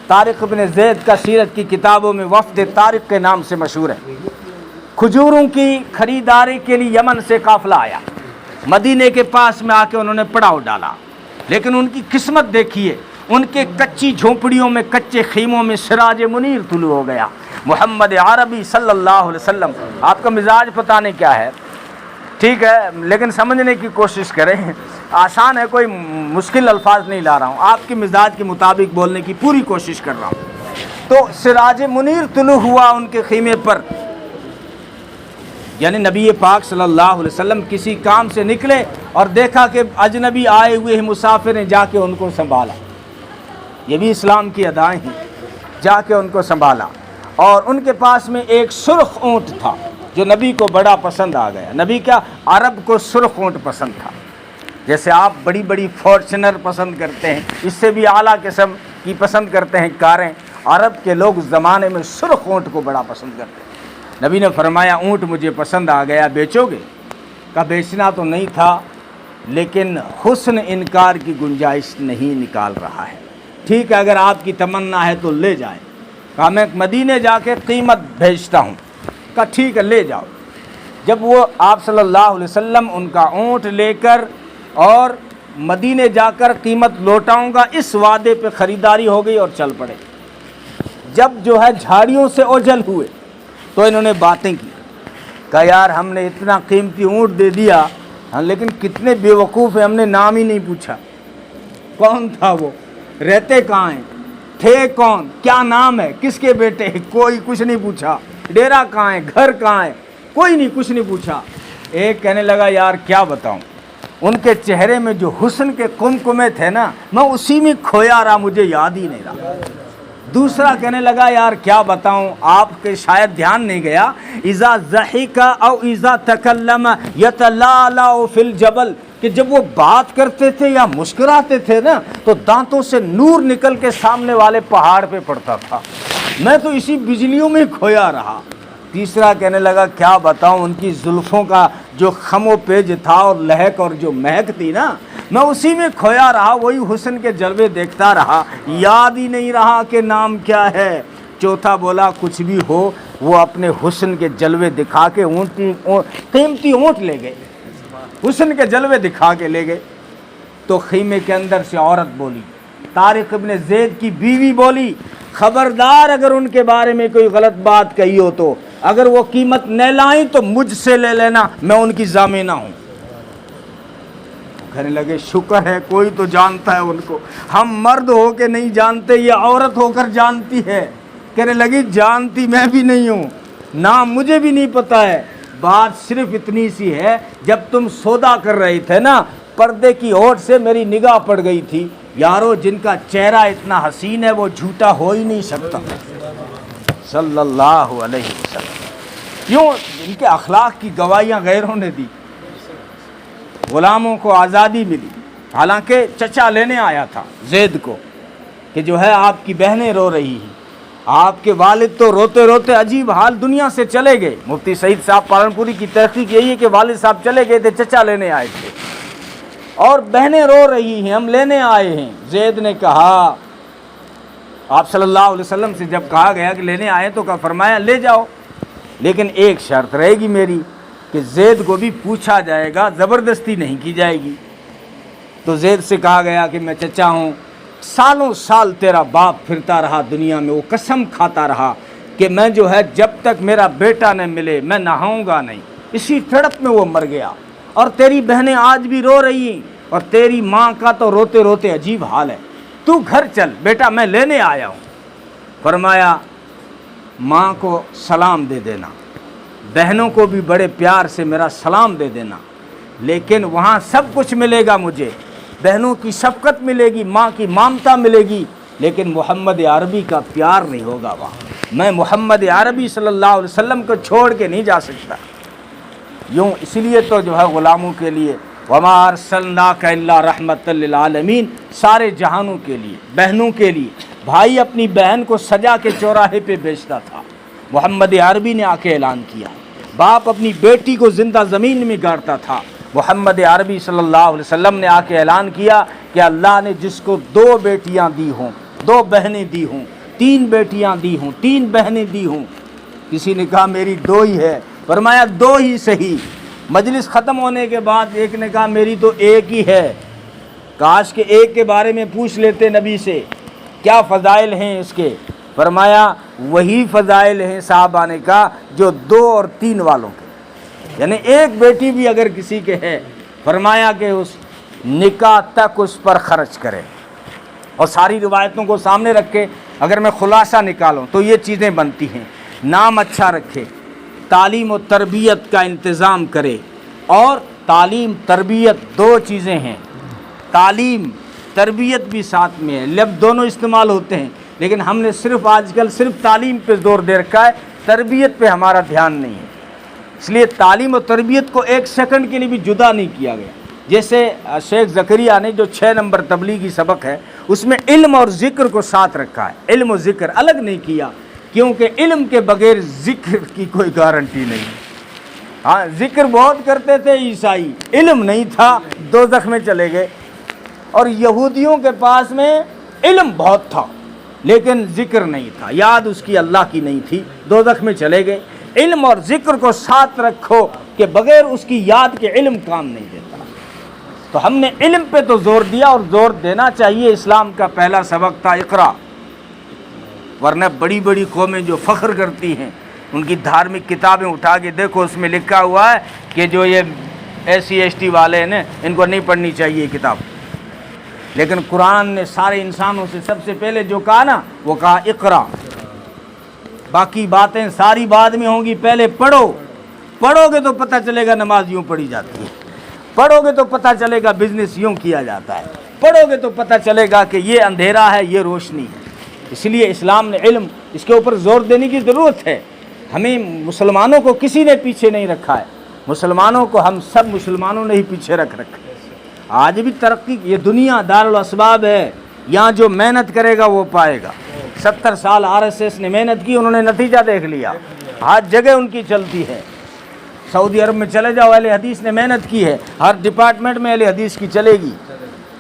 طارق ابن زید کا سیرت کی کتابوں میں وفد طارق کے نام سے مشہور ہے۔ کھجوروں کی خریداری کے لیے یمن سے قافلہ آیا، مدینے کے پاس میں آ کے انہوں نے پڑاؤ ڈالا، لیکن ان کی قسمت دیکھیے، ان کے کچی جھونپڑیوں میں، کچے خیموں میں سراج منیر طلوع ہو گیا، محمد عربی صلی اللہ علیہ وسلم۔ آپ کا مزاج پتہ نہیں کیا ہے، ٹھیک ہے، لیکن سمجھنے کی کوشش کریں، آسان ہے، کوئی مشکل الفاظ نہیں لا رہا ہوں، آپ کے مزاج کے مطابق بولنے کی پوری کوشش کر رہا ہوں۔ تو سراج منیر طلوع ہوا ان کے خیمے پر، یعنی نبی پاک صلی اللہ علیہ وسلم کسی کام سے نکلے اور دیکھا کہ اجنبی آئے ہوئے ہیں، مسافر ہیں، جا کے ان کو سنبھالا، یہ بھی اسلام کی ادائیں ہیں، جا کے ان کو سنبھالا، اور ان کے پاس میں ایک سرخ اونٹ تھا جو نبی کو بڑا پسند آ گیا۔ نبی کیا، عرب کو سرخ اونٹ پسند تھا، جیسے آپ بڑی بڑی فارچونر پسند کرتے ہیں، اس سے بھی اعلیٰ قسم کی پسند کرتے ہیں کاریں، عرب کے لوگ اس زمانے میں سرخ اونٹ کو بڑا پسند کرتے ہیں۔ نبی نے فرمایا اونٹ مجھے پسند آ گیا، بیچو گے؟ کہا بیچنا تو نہیں تھا، لیکن حسن انکار کی گنجائش نہیں نکال رہا ہے، ٹھیک ہے اگر آپ کی تمنا ہے تو لے جائیں۔ کہا میں مدینے جا کے قیمت بھیجتا ہوں۔ کہا ٹھیک ہے لے جاؤ۔ جب وہ آپ صلی اللہ علیہ وسلم ان کا اونٹ لے کر اور مدینے جا کر قیمت لوٹاؤں گا اس وعدے پہ خریداری ہو گئی اور چل پڑے۔ جب جو ہے جھاڑیوں سے اوجھل ہوئے تو انہوں نے باتیں کی، کہا یار ہم نے اتنا قیمتی اونٹ دے دیا، لیکن کتنے بے وقوف ہیں، ہم نے نام ہی نہیں پوچھا، کون تھا وہ، رہتے کہاں ہیں، تھے کون، کیا نام ہے، کس کے بیٹے، کوئی کچھ نہیں پوچھا، ڈیرا کہاں ہے، گھر کہاں ہے، کوئی نہیں، کچھ نہیں پوچھا۔ ایک کہنے لگا یار کیا بتاؤں، ان کے چہرے میں جو حسن کے قمقمے تھے نا، میں اسی میں کھویا رہا، مجھے یاد ہی نہیں رہا۔ دوسرا کہنے لگا یار کیا بتاؤں، آپ کے شاید دھیان نہیں گیا، اذا ضحک او اذا تکلم یتلالع فی الجبل، کہ جب وہ بات کرتے تھے یا مسکراتے تھے نا تو دانتوں سے نور نکل کے سامنے والے پہاڑ پہ پڑتا تھا، میں تو اسی بجلیوں میں کھویا رہا۔ تیسرا کہنے لگا کیا بتاؤں، ان کی زلفوں کا جو خم و پیج تھا اور لہک اور جو مہک تھی نا، میں اسی میں کھویا رہا، وہی حسن کے جلوے دیکھتا رہا، یاد ہی نہیں رہا کہ نام کیا ہے۔ چوتھا بولا کچھ بھی ہو، وہ اپنے حسن کے جلوے دکھا کے قیمتی اونٹ لے گئے، حسن کے جلوے دکھا کے لے گئے۔ تو خیمے کے اندر سے عورت بولی، طارق ابن زید کی بیوی بولی، خبردار اگر ان کے بارے میں کوئی غلط بات کہی ہو تو اگر وہ قیمت نہ لائیں تو مجھ سے لے لینا، میں ان کی ضامنہ ہوں۔ کہنے لگے شکر ہے کوئی تو جانتا ہے ان کو، ہم مرد ہو کے نہیں جانتے، یہ عورت ہو کر جانتی ہے۔ کہنے لگی جانتی میں بھی نہیں ہوں، نام مجھے بھی نہیں پتہ ہے، بات صرف اتنی سی ہے جب تم سودا کر رہے تھے نا، پردے کی اوٹ سے میری نگاہ پڑ گئی تھی، یارو جن کا چہرہ اتنا حسین ہے وہ جھوٹا ہو ہی نہیں سکتا، صلی اللہ علیہ وسلم۔ کیوں؟ ان کے اخلاق کی گواہیاں غیروں نے دی، غلاموں کو آزادی ملی۔ حالانکہ چچا لینے آیا تھا زید کو کہ جو ہے آپ کی بہنیں رو رہی ہیں، آپ کے والد تو روتے روتے عجیب حال دنیا سے چلے گئے۔ مفتی سعید صاحب پالنپوری کی تحقیق یہی ہے کہ والد صاحب چلے گئے تھے، چچا لینے آئے تھے اور بہنیں رو رہی ہیں، ہم لینے آئے ہیں۔ زید نے کہا، آپ صلی اللہ علیہ وسلم سے جب کہا گیا کہ لینے آئے تو کہا، فرمایا لے جاؤ، لیکن ایک شرط رہے گی میری کہ زید کو بھی پوچھا جائے گا، زبردستی نہیں کی جائے گی۔ تو زید سے کہا گیا کہ میں چچا ہوں، سالوں سال تیرا باپ پھرتا رہا دنیا میں، وہ قسم کھاتا رہا کہ میں جو ہے جب تک میرا بیٹا نہ ملے میں نہاؤں گا نہیں، اسی تڑپ میں وہ مر گیا، اور تیری بہنیں آج بھی رو رہی ہیں، اور تیری ماں کا تو روتے روتے عجیب حال ہے، تو گھر چل بیٹا میں لینے آیا ہوں۔ فرمایا ماں کو سلام دے دینا، بہنوں کو بھی بڑے پیار سے میرا سلام دے دینا، لیکن وہاں سب کچھ ملے گا مجھے، بہنوں کی شفقت ملے گی، ماں کی مامتا ملے گی، لیکن محمد عربی کا پیار نہیں ہوگا وہاں، میں محمد عربی صلی اللہ علیہ وسلم کو چھوڑ کے نہیں جا سکتا۔ یوں اس لیے تو جو ہے غلاموں کے لیے وما ارسلناک الا رحمۃ للعالمین، سارے جہانوں کے لیے، بہنوں کے لیے۔ بھائی اپنی بہن کو سجا کے چوراہے پہ بیچتا تھا، محمد عربی نے آ کے اعلان کیا۔ باپ اپنی بیٹی کو زندہ زمین میں گاڑتا تھا، محمد عربی صلی اللہ علیہ وسلم نے آ کے اعلان کیا کہ اللہ نے جس کو 2 بیٹیاں دی ہوں، 2 بہنیں دی ہوں، 3 بیٹیاں دی ہوں، 3 بہنیں دی ہوں، کسی نے کہا میری 2 ہی ہے، فرمایا 2 ہی صحیح۔ مجلس ختم ہونے کے بعد ایک نے کہا میری تو 1 ہی ہے، کاش کہ 1 کے بارے میں پوچھ لیتے نبی سے کیا فضائل ہیں اس کے، فرمایا وہی فضائل ہیں صحابہ نے کہا جو 2 اور 3 والوں کے، یعنی 1 بیٹی بھی اگر کسی کے ہے، فرمایا کہ اس نکاح تک اس پر خرچ کرے، اور ساری روایتوں کو سامنے رکھے اگر میں خلاصہ نکالوں تو یہ چیزیں بنتی ہیں، نام اچھا رکھے، تعلیم و تربیت کا انتظام کرے، اور تعلیم تربیت 2 چیزیں ہیں، تعلیم تربیت بھی ساتھ میں ہے، لفظ دونوں استعمال ہوتے ہیں، لیکن ہم نے صرف آج کل صرف تعلیم پہ زور دے رکھا ہے، تربیت پہ ہمارا دھیان نہیں ہے، اس لیے تعلیم و تربیت کو 1 سیکنڈ کے لیے بھی جدا نہیں کیا گیا۔ جیسے شیخ زکریہ نے جو 6 نمبر تبلیغی سبق ہے اس میں علم اور ذکر کو ساتھ رکھا ہے، علم و ذکر الگ نہیں کیا، کیونکہ علم کے بغیر ذکر کی کوئی گارنٹی نہیں۔ ہاں ذکر بہت کرتے تھے عیسائی، علم نہیں تھا دوزخ میں چلے گئے، اور یہودیوں کے پاس میں علم بہت تھا لیکن ذکر نہیں تھا، یاد اس کی اللہ کی نہیں تھی، دوزخ میں چلے گئے۔ علم اور ذکر کو ساتھ رکھو کہ بغیر اس کی یاد کے علم کام نہیں دیتا۔ تو ہم نے علم پہ تو زور دیا اور زور دینا چاہیے، اسلام کا پہلا سبق تھا اقرا، ورنہ بڑی بڑی قومیں جو فخر کرتی ہیں ان کی دھارمک کتابیں اٹھا کے دیکھو، اس میں لکھا ہوا ہے کہ جو یہ SC/ST والے ہیں ان کو نہیں پڑھنی چاہیے یہ کتاب، لیکن قرآن نے سارے انسانوں سے سب سے پہلے جو کہا نا وہ کہا اقرا، باقی باتیں ساری بعد میں ہوں گی، پہلے پڑھو، پڑھو گے تو پتہ چلے گا نماز یوں پڑھی جاتی ہے، پڑھو گے تو پتہ چلے گا بزنس یوں کیا جاتا ہے، پڑھو گے تو پتہ چلے گا کہ یہ اندھیرا ہے یہ روشنی ہے۔ اس لیے اسلام نے علم اس کے اوپر زور دینے کی ضرورت ہے، ہمیں مسلمانوں کو کسی نے پیچھے نہیں رکھا ہے، مسلمانوں کو ہم سب مسلمانوں نے ہی پیچھے رکھا ہے۔ آج بھی ترقی، یہ دنیا دارالاسباب ہے، یہاں جو محنت کرے گا وہ پائے گا۔ 70 سال RSS نے محنت کی، انہوں نے نتیجہ دیکھ لیا، ہر جگہ ان کی چلتی ہے۔ سعودی عرب میں چلے جاؤ، اہل حدیث نے محنت کی ہے، ہر ڈپارٹمنٹ میں اہل حدیث کی چلے گی،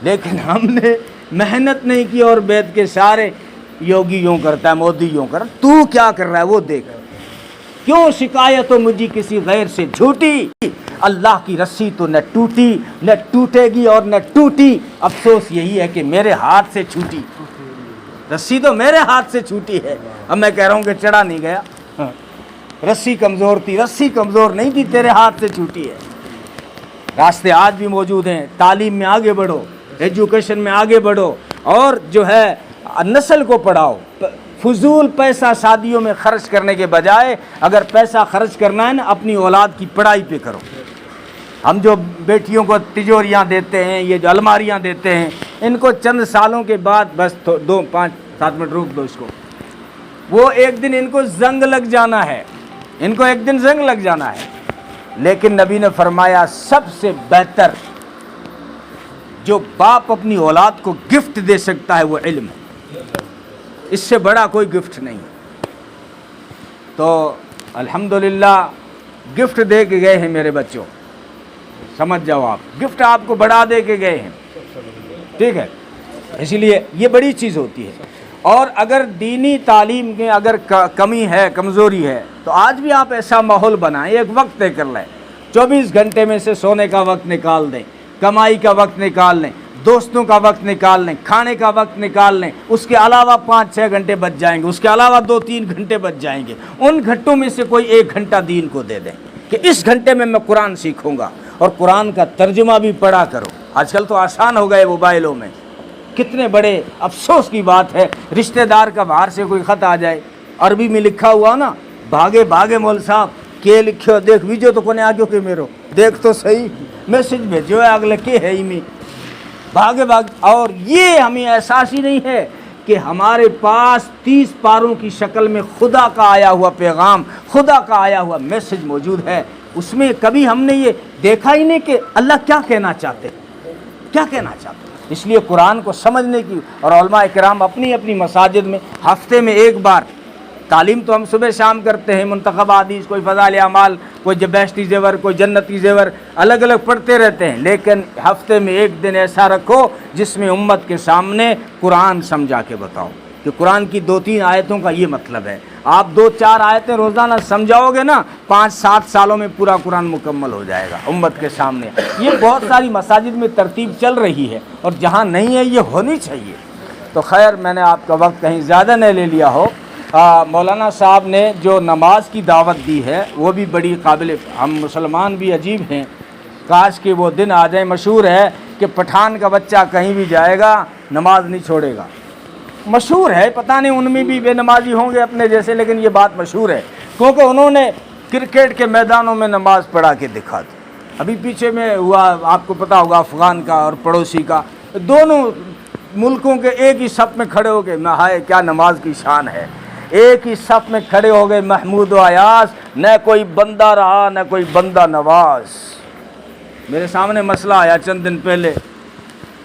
لیکن ہم نے محنت نہیں کی اور بیت کے سارے یوگی یوں کرتا ہے، مودی یوں کرتا ہے، تو کیا کر رہا ہے وہ دیکھ، کیوں شکایت ہو مجھے کسی غیر سے جھوٹی، اللہ کی رسی تو نہ ٹوٹی نہ ٹوٹے گی اور نہ ٹوٹی، افسوس یہی ہے کہ میرے ہاتھ سے چھوٹی، رسی تو میرے ہاتھ سے چھوٹی ہے، اب میں کہہ رہا ہوں کہ چڑھا نہیں گیا، رسی کمزور تھی، رسی کمزور نہیں تھی، تیرے ہاتھ سے چھوٹی ہے۔ راستے آج بھی موجود ہیں، تعلیم میں آگے بڑھو، ایجوکیشن میں آگے بڑھو، اور جو ہے نسل کو پڑھاؤ۔ فضول پیسہ شادیوں میں خرچ کرنے کے بجائے اگر پیسہ خرچ کرنا ہے نا، اپنی اولاد کی پڑھائی پہ کرو۔ ہم جو بیٹیوں کو تجوریاں دیتے ہیں، یہ جو الماریاں دیتے ہیں، ان کو چند سالوں کے بعد بس 2-5-7 منٹ روک دو اس کو، وہ ایک دن ان کو زنگ لگ جانا ہے، ان کو ایک دن زنگ لگ جانا ہے۔ لیکن نبی نے فرمایا سب سے بہتر جو باپ اپنی اولاد کو گفٹ دے سکتا ہے وہ علم ہے، اس سے بڑا کوئی گفٹ نہیں۔ تو الحمدللہ گفٹ دے کے گئے ہیں میرے بچوں، سمجھ جاؤ آپ، گفٹ آپ کو بڑا دے کے گئے ہیں، ٹھیک ہے؟ اسی لیے یہ بڑی چیز ہوتی ہے۔ اور اگر دینی تعلیم میں اگر کمی ہے، کمزوری ہے، تو آج بھی آپ ایسا ماحول بنائیں، ایک وقت طے کر لیں، 24 گھنٹے میں سے سونے کا وقت نکال دیں، کمائی کا وقت نکال لیں، دوستوں کا وقت نکال لیں، کھانے کا وقت نکال لیں، اس کے علاوہ 5-6 گھنٹے بچ جائیں گے، اس کے علاوہ 2-3 گھنٹے بچ جائیں گے، ان گھنٹوں میں سے کوئی 1 گھنٹہ دین کو دے دیں کہ اس گھنٹے میں قرآن سیکھوں گا، اور قرآن کا ترجمہ بھی پڑھا کرو۔ آج کل تو آسان ہو گئے موبائلوں میں، کتنے بڑے افسوس کی بات ہے، رشتہ دار کا باہر سے کوئی خط آ جائے، عربی میں لکھا ہوا نا، بھاگے بھاگے مول صاحب کے لکھو دیکھ ویجو تو کونے آگے کے میرو دیکھ تو صحیح، میسج بھیجو ہے اگلے کے ہے ہی میں بھاگے بھاگ۔ اور یہ ہمیں احساس ہی نہیں ہے کہ ہمارے پاس 30 پاروں کی شکل میں خدا کا آیا ہوا پیغام، خدا کا آیا ہوا میسج موجود ہے، اس میں کبھی ہم نے یہ دیکھا ہی نہیں کہ اللہ کیا کہنا چاہتے، کیا کہنا چاہتے۔ اس لیے قرآن کو سمجھنے کی، اور علماء کرام اپنی اپنی مساجد میں ہفتے میں 1 بار تعلیم تو ہم صبح شام کرتے ہیں، منتخب حدیث، کوئی فضائل اعمال، کوئی بہشتی زیور، کوئی جنتی زیور، الگ الگ پڑھتے رہتے ہیں، لیکن ہفتے میں 1 دن ایسا رکھو جس میں امت کے سامنے قرآن سمجھا کے بتاؤ کہ قرآن کی 2-3 آیتوں کا یہ مطلب ہے۔ آپ 2-4 آیتیں روزانہ سمجھاؤ گے نا، 5-7 سالوں میں پورا قرآن مکمل ہو جائے گا امت کے سامنے۔ یہ بہت ساری مساجد میں ترتیب چل رہی ہے، اور جہاں نہیں ہے یہ ہونی چاہیے۔ تو خیر، میں نے آپ کا وقت کہیں زیادہ نہیں لے لیا ہو۔ مولانا صاحب نے جو نماز کی دعوت دی ہے وہ بھی بڑی قابل، ہم مسلمان بھی عجیب ہیں، کاش کہ وہ دن آ جائیں۔ مشہور ہے کہ پٹھان کا بچہ کہیں بھی جائے گا نماز نہیں چھوڑے گا، مشہور ہے، پتہ نہیں ان میں بھی بے نمازی ہوں گے اپنے جیسے، لیکن یہ بات مشہور ہے، کیونکہ انہوں نے کرکٹ کے میدانوں میں نماز پڑھا کے دکھا دی۔ ابھی پیچھے میں ہوا، آپ کو پتہ ہوگا، افغان کا اور پڑوسی کا، دونوں ملکوں کے ایک ہی صف میں کھڑے ہو گئے، ہائے کیا نماز کی شان ہے، ایک ہی صف میں کھڑے ہو گئے محمود و ایاز، نہ کوئی بندہ رہا نہ کوئی بندہ نواز۔ میرے سامنے مسئلہ آیا چند دن پہلے،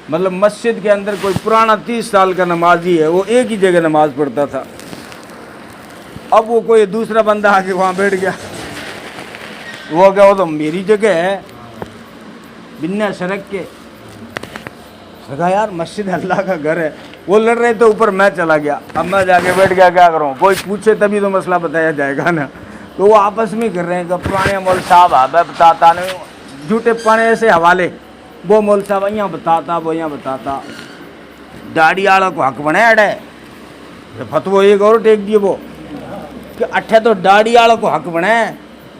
مطلب مسجد کے اندر کوئی پرانا 30 سال کا نمازی ہے، وہ ایک ہی جگہ نماز پڑھتا تھا، اب وہ کوئی دوسرا بندہ آ کے وہاں بیٹھ گیا، وہ کیا، وہ تو میری جگہ ہے بنا سڑک کے، کہا یار مسجد اللہ کا گھر ہے، وہ لڑ رہے تو اوپر میں چلا گیا، اب میں جا کے بیٹھ گیا، کیا کروں، کوئی پوچھے تبھی تو مسئلہ بتایا جائے گا نا۔ تو وہ آپس میں کر رہے ہیں کہ پرانے مول صاحب آبے بتاتا نہیں، جھوٹے پانے سے حوالے، وہ مول صاحب یہاں بتاتا، وہ یہاں بتاتا، داڑھی آڑا کو حق بنے اڑے فتوہ ایک اور ٹیک دیے وہ کہ اٹھے تو داڑھی آڑا کو حق بنے،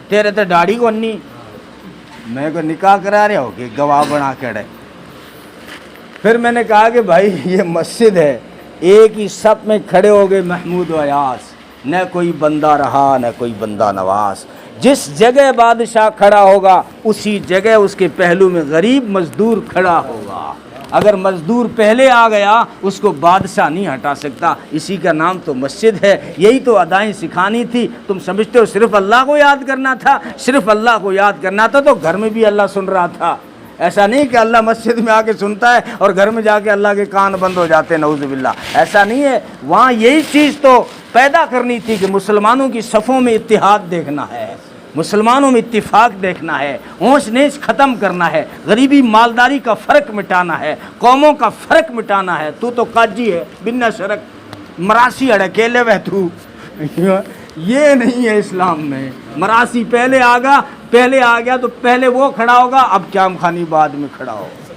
تیرے تو داڑھی کو نہیں، میں کو نکاح کرا رہے ہو کہ گواہ بنا کے اڑے۔ پھر میں نے کہا کہ بھائی یہ مسجد ہے، ایک ہی صف میں کھڑے ہو گئے محمود و ایاز، نہ کوئی بندہ رہا نہ کوئی بندہ نواز۔ جس جگہ بادشاہ کھڑا ہوگا اسی جگہ اس کے پہلو میں غریب مزدور کھڑا ہوگا، اگر مزدور پہلے آ گیا اس کو بادشاہ نہیں ہٹا سکتا، اسی کا نام تو مسجد ہے۔ یہی تو ادائیں سکھانی تھی، تم سمجھتے ہو صرف اللہ کو یاد کرنا تھا، صرف اللہ کو یاد کرنا تھا تو گھر میں بھی اللہ سن رہا تھا، ایسا نہیں کہ اللہ مسجد میں آ کے سنتا ہے اور گھر میں جا کے اللہ کے کان بند ہو جاتے ہیں، نعوذ باللہ، ایسا نہیں ہے۔ وہاں یہی چیز تو پیدا کرنی تھی کہ مسلمانوں کی صفوں میں اتحاد دیکھنا ہے، مسلمانوں میں اتفاق دیکھنا ہے، اونچ نیچ ختم کرنا ہے، غریبی مالداری کا فرق مٹانا ہے، قوموں کا فرق مٹانا ہے۔ تو قاجی ہے بنا شرک مراسی اڑے کیلے وہ تو، یہ نہیں ہے اسلام میں۔ مراسی پہلے آ گیا تو پہلے وہ کھڑا ہوگا، اب قیام خانی بعد میں کھڑا ہوگا،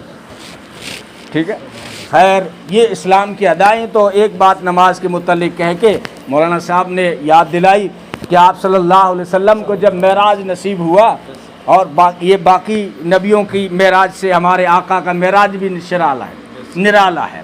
ٹھیک ہے۔ خیر، یہ اسلام کی ادائیں۔ تو ایک بات نماز کے متعلق کہہ کے مولانا صاحب نے یاد دلائی کہ آپ صلی اللہ علیہ وسلم کو جب معراج نصیب ہوا اور یہ باقی نبیوں کی معراج سے ہمارے آقا کا معراج بھی نرالا ہے.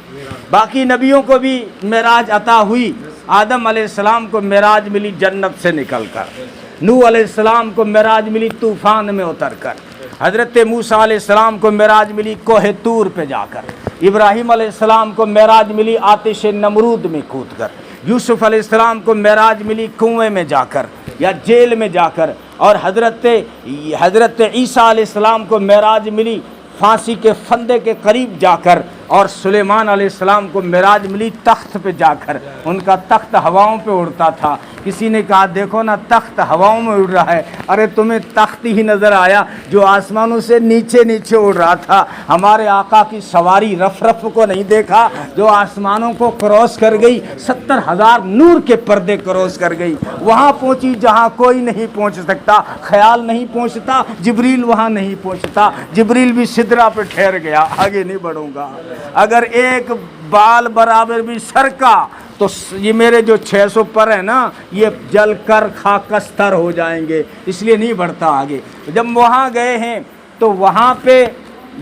باقی نبیوں کو بھی معراج عطا ہوئی. آدم علیہ السلام کو معراج ملی جنت سے نکل کر، نوح علیہ السلام کو معراج ملی طوفان میں اتر کر، حضرت موسیٰ علیہ السلام کو معراج ملی کوہ طور پہ جا کر، ابراہیم علیہ السلام کو معراج ملی آتش نمرود میں کود کر، یوسف علیہ السلام کو معراج ملی کنویں میں جا کر یا جیل میں جا کر، اور حضرت عیسیٰ علیہ السلام کو معراج ملی پھانسی کے پھندے کے قریب جا کر، اور سلیمان علیہ السلام کو معراج ملی تخت پہ جا کر. ان کا تخت ہواؤں پہ اڑتا تھا. کسی نے کہا دیکھو نا تخت ہواؤں میں اڑ رہا ہے. ارے تمہیں تخت ہی نظر آیا جو آسمانوں سے نیچے نیچے اڑ رہا تھا. ہمارے آقا کی سواری رف رف کو نہیں دیکھا جو آسمانوں کو کراس کر گئی، 70,000 نور کے پردے کراس کر گئی، وہاں پہنچی جہاں کوئی نہیں پہنچ سکتا. خیال نہیں پہنچتا، جبریل وہاں نہیں پہنچتا. جبریل بھی سدرہ پہ ٹھہر گیا. آگے نہیں بڑھوں گا. اگر ایک بال برابر بھی سر کا تو یہ میرے جو 600 پر ہیں نا یہ جل کر خاکستر ہو جائیں گے، اس لیے نہیں بڑھتا آگے. جب وہاں گئے ہیں تو وہاں پہ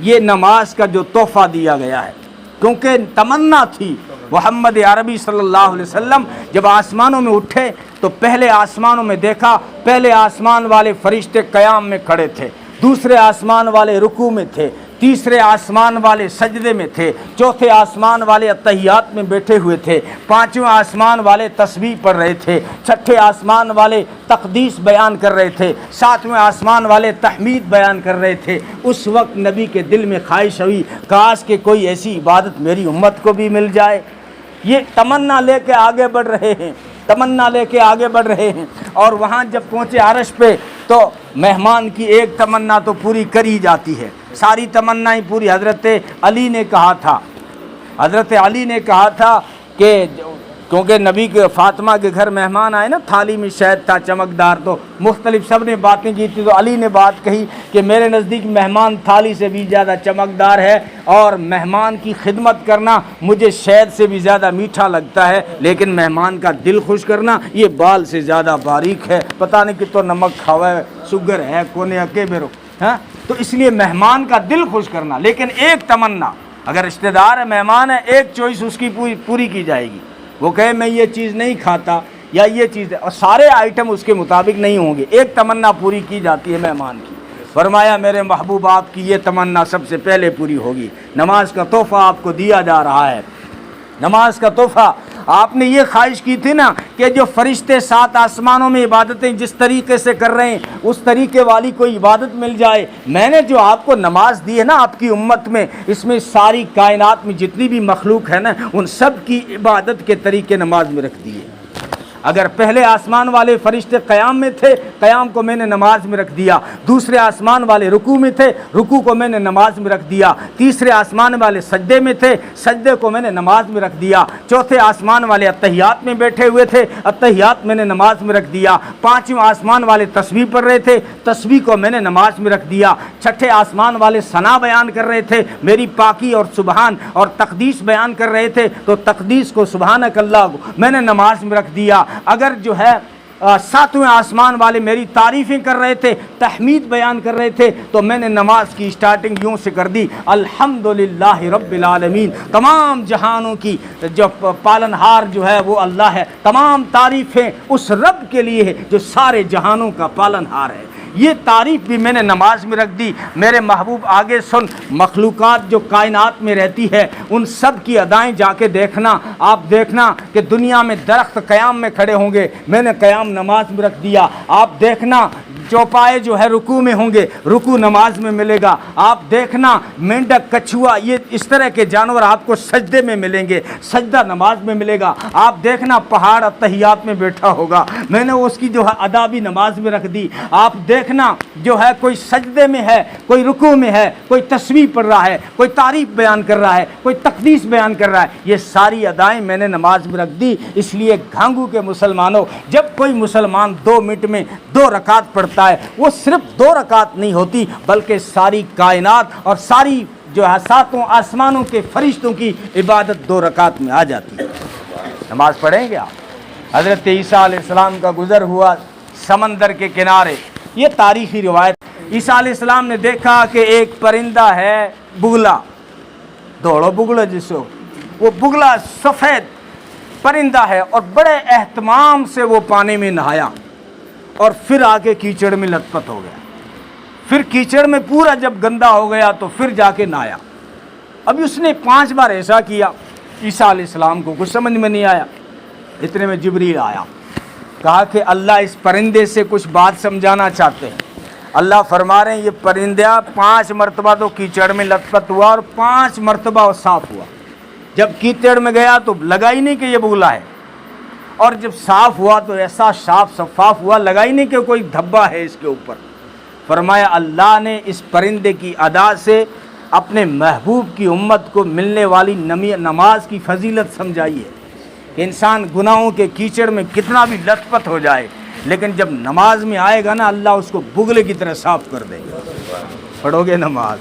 یہ نماز کا جو تحفہ دیا گیا ہے، کیونکہ تمنا تھی محمد عربی صلی اللہ علیہ وسلم جب آسمانوں میں اٹھے تو پہلے آسمانوں میں دیکھا، پہلے آسمان والے فرشتے قیام میں کھڑے تھے، دوسرے آسمان والے رکوع میں تھے، تیسرے آسمان والے سجدے میں تھے، چوتھے آسمان والے اتحیات میں بیٹھے ہوئے تھے، پانچویں آسمان والے تسبیح پڑھ رہے تھے، چھٹے آسمان والے تقدیس بیان کر رہے تھے، ساتویں آسمان والے تحمید بیان کر رہے تھے. اس وقت نبی کے دل میں خواہش ہوئی کاش کہ کوئی ایسی عبادت میری امت کو بھی مل جائے. یہ تمنا لے کے آگے بڑھ رہے ہیں، تمنا لے کے آگے بڑھ رہے ہیں. اور وہاں جب پہنچے عرش پہ تو مہمان کی ایک تمنا تو پوری کری جاتی ہے، ساری تمنائیں پوری. حضرت علی نے کہا تھا کہ کیونکہ نبی کے فاطمہ کے گھر مہمان آئے نا، تھالی میں شہد تھا چمکدار، تو مختلف سب نے باتیں کی تھی. تو علی نے بات کہی کہ میرے نزدیک مہمان تھالی سے بھی زیادہ چمکدار ہے، اور مہمان کی خدمت کرنا مجھے شہد سے بھی زیادہ میٹھا لگتا ہے، لیکن مہمان کا دل خوش کرنا یہ بال سے زیادہ باریک ہے. پتہ نہیں کتنا نمک کھاوا ہے، شوگر ہے کونے اکے بیرو. تو اس لیے مہمان کا دل خوش کرنا. لیکن ایک تمنا، اگر رشتہ دار ہے مہمان ہے، ایک چوائس اس کی پوری کی جائے گی. وہ کہے میں یہ چیز نہیں کھاتا یا یہ چیز ہے، اور سارے آئٹم اس کے مطابق نہیں ہوں گے، ایک تمنا پوری کی جاتی ہے مہمان کی. فرمایا میرے محبوب آپ کی یہ تمنا سب سے پہلے پوری ہوگی. نماز کا تحفہ آپ کو دیا جا رہا ہے. نماز کا تحفہ آپ نے یہ خواہش کی تھی نا کہ جو فرشتے 7 آسمانوں میں عبادتیں جس طریقے سے کر رہے ہیں اس طریقے والی کوئی عبادت مل جائے. میں نے جو آپ کو نماز دی ہے نا آپ کی امت میں، اس میں ساری کائنات میں جتنی بھی مخلوق ہے نا ان سب کی عبادت کے طریقے نماز میں رکھ دیے. اگر پہلے آسمان والے فرشتے قیام میں تھے، قیام کو میں نے نماز میں رکھ دیا. دوسرے آسمان والے رکوع میں تھے، رکوع کو میں نے نماز میں رکھ دیا. تیسرے آسمان والے سجدے میں تھے، سجدے کو میں نے نماز میں رکھ دیا. چوتھے آسمان والے اتحیات میں بیٹھے ہوئے تھے، اتحیات میں نے نماز میں رکھ دیا. پانچویں آسمان والے تسبیح پڑھ رہے تھے، تسبیح کو میں نے نماز میں رکھ دیا. چھٹے آسمان والے ثنا بیان کر رہے تھے، میری پاکی اور سبحان اور تقدیس بیان کر رہے تھے، تو تقدیس کو سبحانک اللہ کو میں نے نماز میں رکھ دیا. اگر جو ہے 7ویں آسمان والے میری تعریفیں کر رہے تھے، تحمید بیان کر رہے تھے، تو میں نے نماز کی سٹارٹنگ یوں سے کر دی، الحمدللہ رب العالمین. تمام جہانوں کی جو پالنہار جو ہے وہ اللہ ہے، تمام تعریفیں اس رب کے لیے ہے جو سارے جہانوں کا پالنہار ہے. یہ تعریف بھی میں نے نماز میں رکھ دی. میرے محبوب آگے سن، مخلوقات جو کائنات میں رہتی ہے ان سب کی ادائیں جا کے دیکھنا. آپ دیکھنا کہ دنیا میں درخت قیام میں کھڑے ہوں گے، میں نے قیام نماز میں رکھ دیا. آپ دیکھنا چوپائے جو ہے رکوع میں ہوں گے، رکوع نماز میں ملے گا. آپ دیکھنا مینڈک کچھوا یہ اس طرح کے جانور آپ کو سجدے میں ملیں گے، سجدہ نماز میں ملے گا. آپ دیکھنا پہاڑ اتحیات میں بیٹھا ہوگا، میں نے اس کی جو ہے ادا بھی نماز میں رکھ دی. آپ دیکھنا جو ہے کوئی سجدے میں ہے، کوئی رکوع میں ہے، کوئی تسبیح پڑھ رہا ہے، کوئی تعریف بیان کر رہا ہے، کوئی تقدیس بیان کر رہا ہے، یہ ساری ادائیں میں نے نماز میں رکھ دی. اس لیے گھانگو کے مسلمانوں، جب کوئی مسلمان 2 منٹ میں 2 رکعت پڑھتا ہے، وہ صرف 2 رکعت نہیں ہوتی بلکہ ساری کائنات اور ساری جو ہے 7 آسمانوں کے فرشتوں کی عبادت 2 رکعت میں آ جاتی ہے. نماز پڑھیں گے آپ. حضرت عیسیٰ علیہ السلام کا گزر ہوا سمندر کے کنارے، یہ تاریخی روایت عیسیٰ علیہ السلام نے دیکھا کہ ایک پرندہ ہے بگلا، دوڑو بگلا جسو، وہ بگلا سفید پرندہ ہے، اور بڑے اہتمام سے وہ پانی میں نہایا اور پھر آ کے کیچڑ میں لت پت ہو گیا، پھر کیچڑ میں پورا جب گندا ہو گیا تو پھر جا کے نہایا۔ ابھی اس نے 5 بار ایسا کیا، عیسیٰ علیہ السلام کو کچھ سمجھ میں نہیں آیا۔ اتنے میں جبریل آیا، کہا کہ اللہ اس پرندے سے کچھ بات سمجھانا چاہتے ہیں۔ اللہ فرما رہے ہیں یہ پرندہ 5 مرتبہ تو کیچڑ میں لت پت ہوا اور 5 مرتبہ صاف ہوا۔ جب کیچڑ میں گیا تو لگا ہی نہیں کہ یہ بگلا ہے، اور جب صاف ہوا تو ایسا صاف شفاف ہوا، لگا ہی نہیں کہ کوئی دھبا ہے اس کے اوپر۔ فرمایا اللہ نے اس پرندے کی ادا سے اپنے محبوب کی امت کو ملنے والی نماز کی فضیلت سمجھائی ہے کہ انسان گناہوں کے کیچڑ میں کتنا بھی لت پت ہو جائے، لیکن جب نماز میں آئے گا نا اللہ اس کو بگلے کی طرح صاف کر دے گا۔ پڑھو گے نماز؟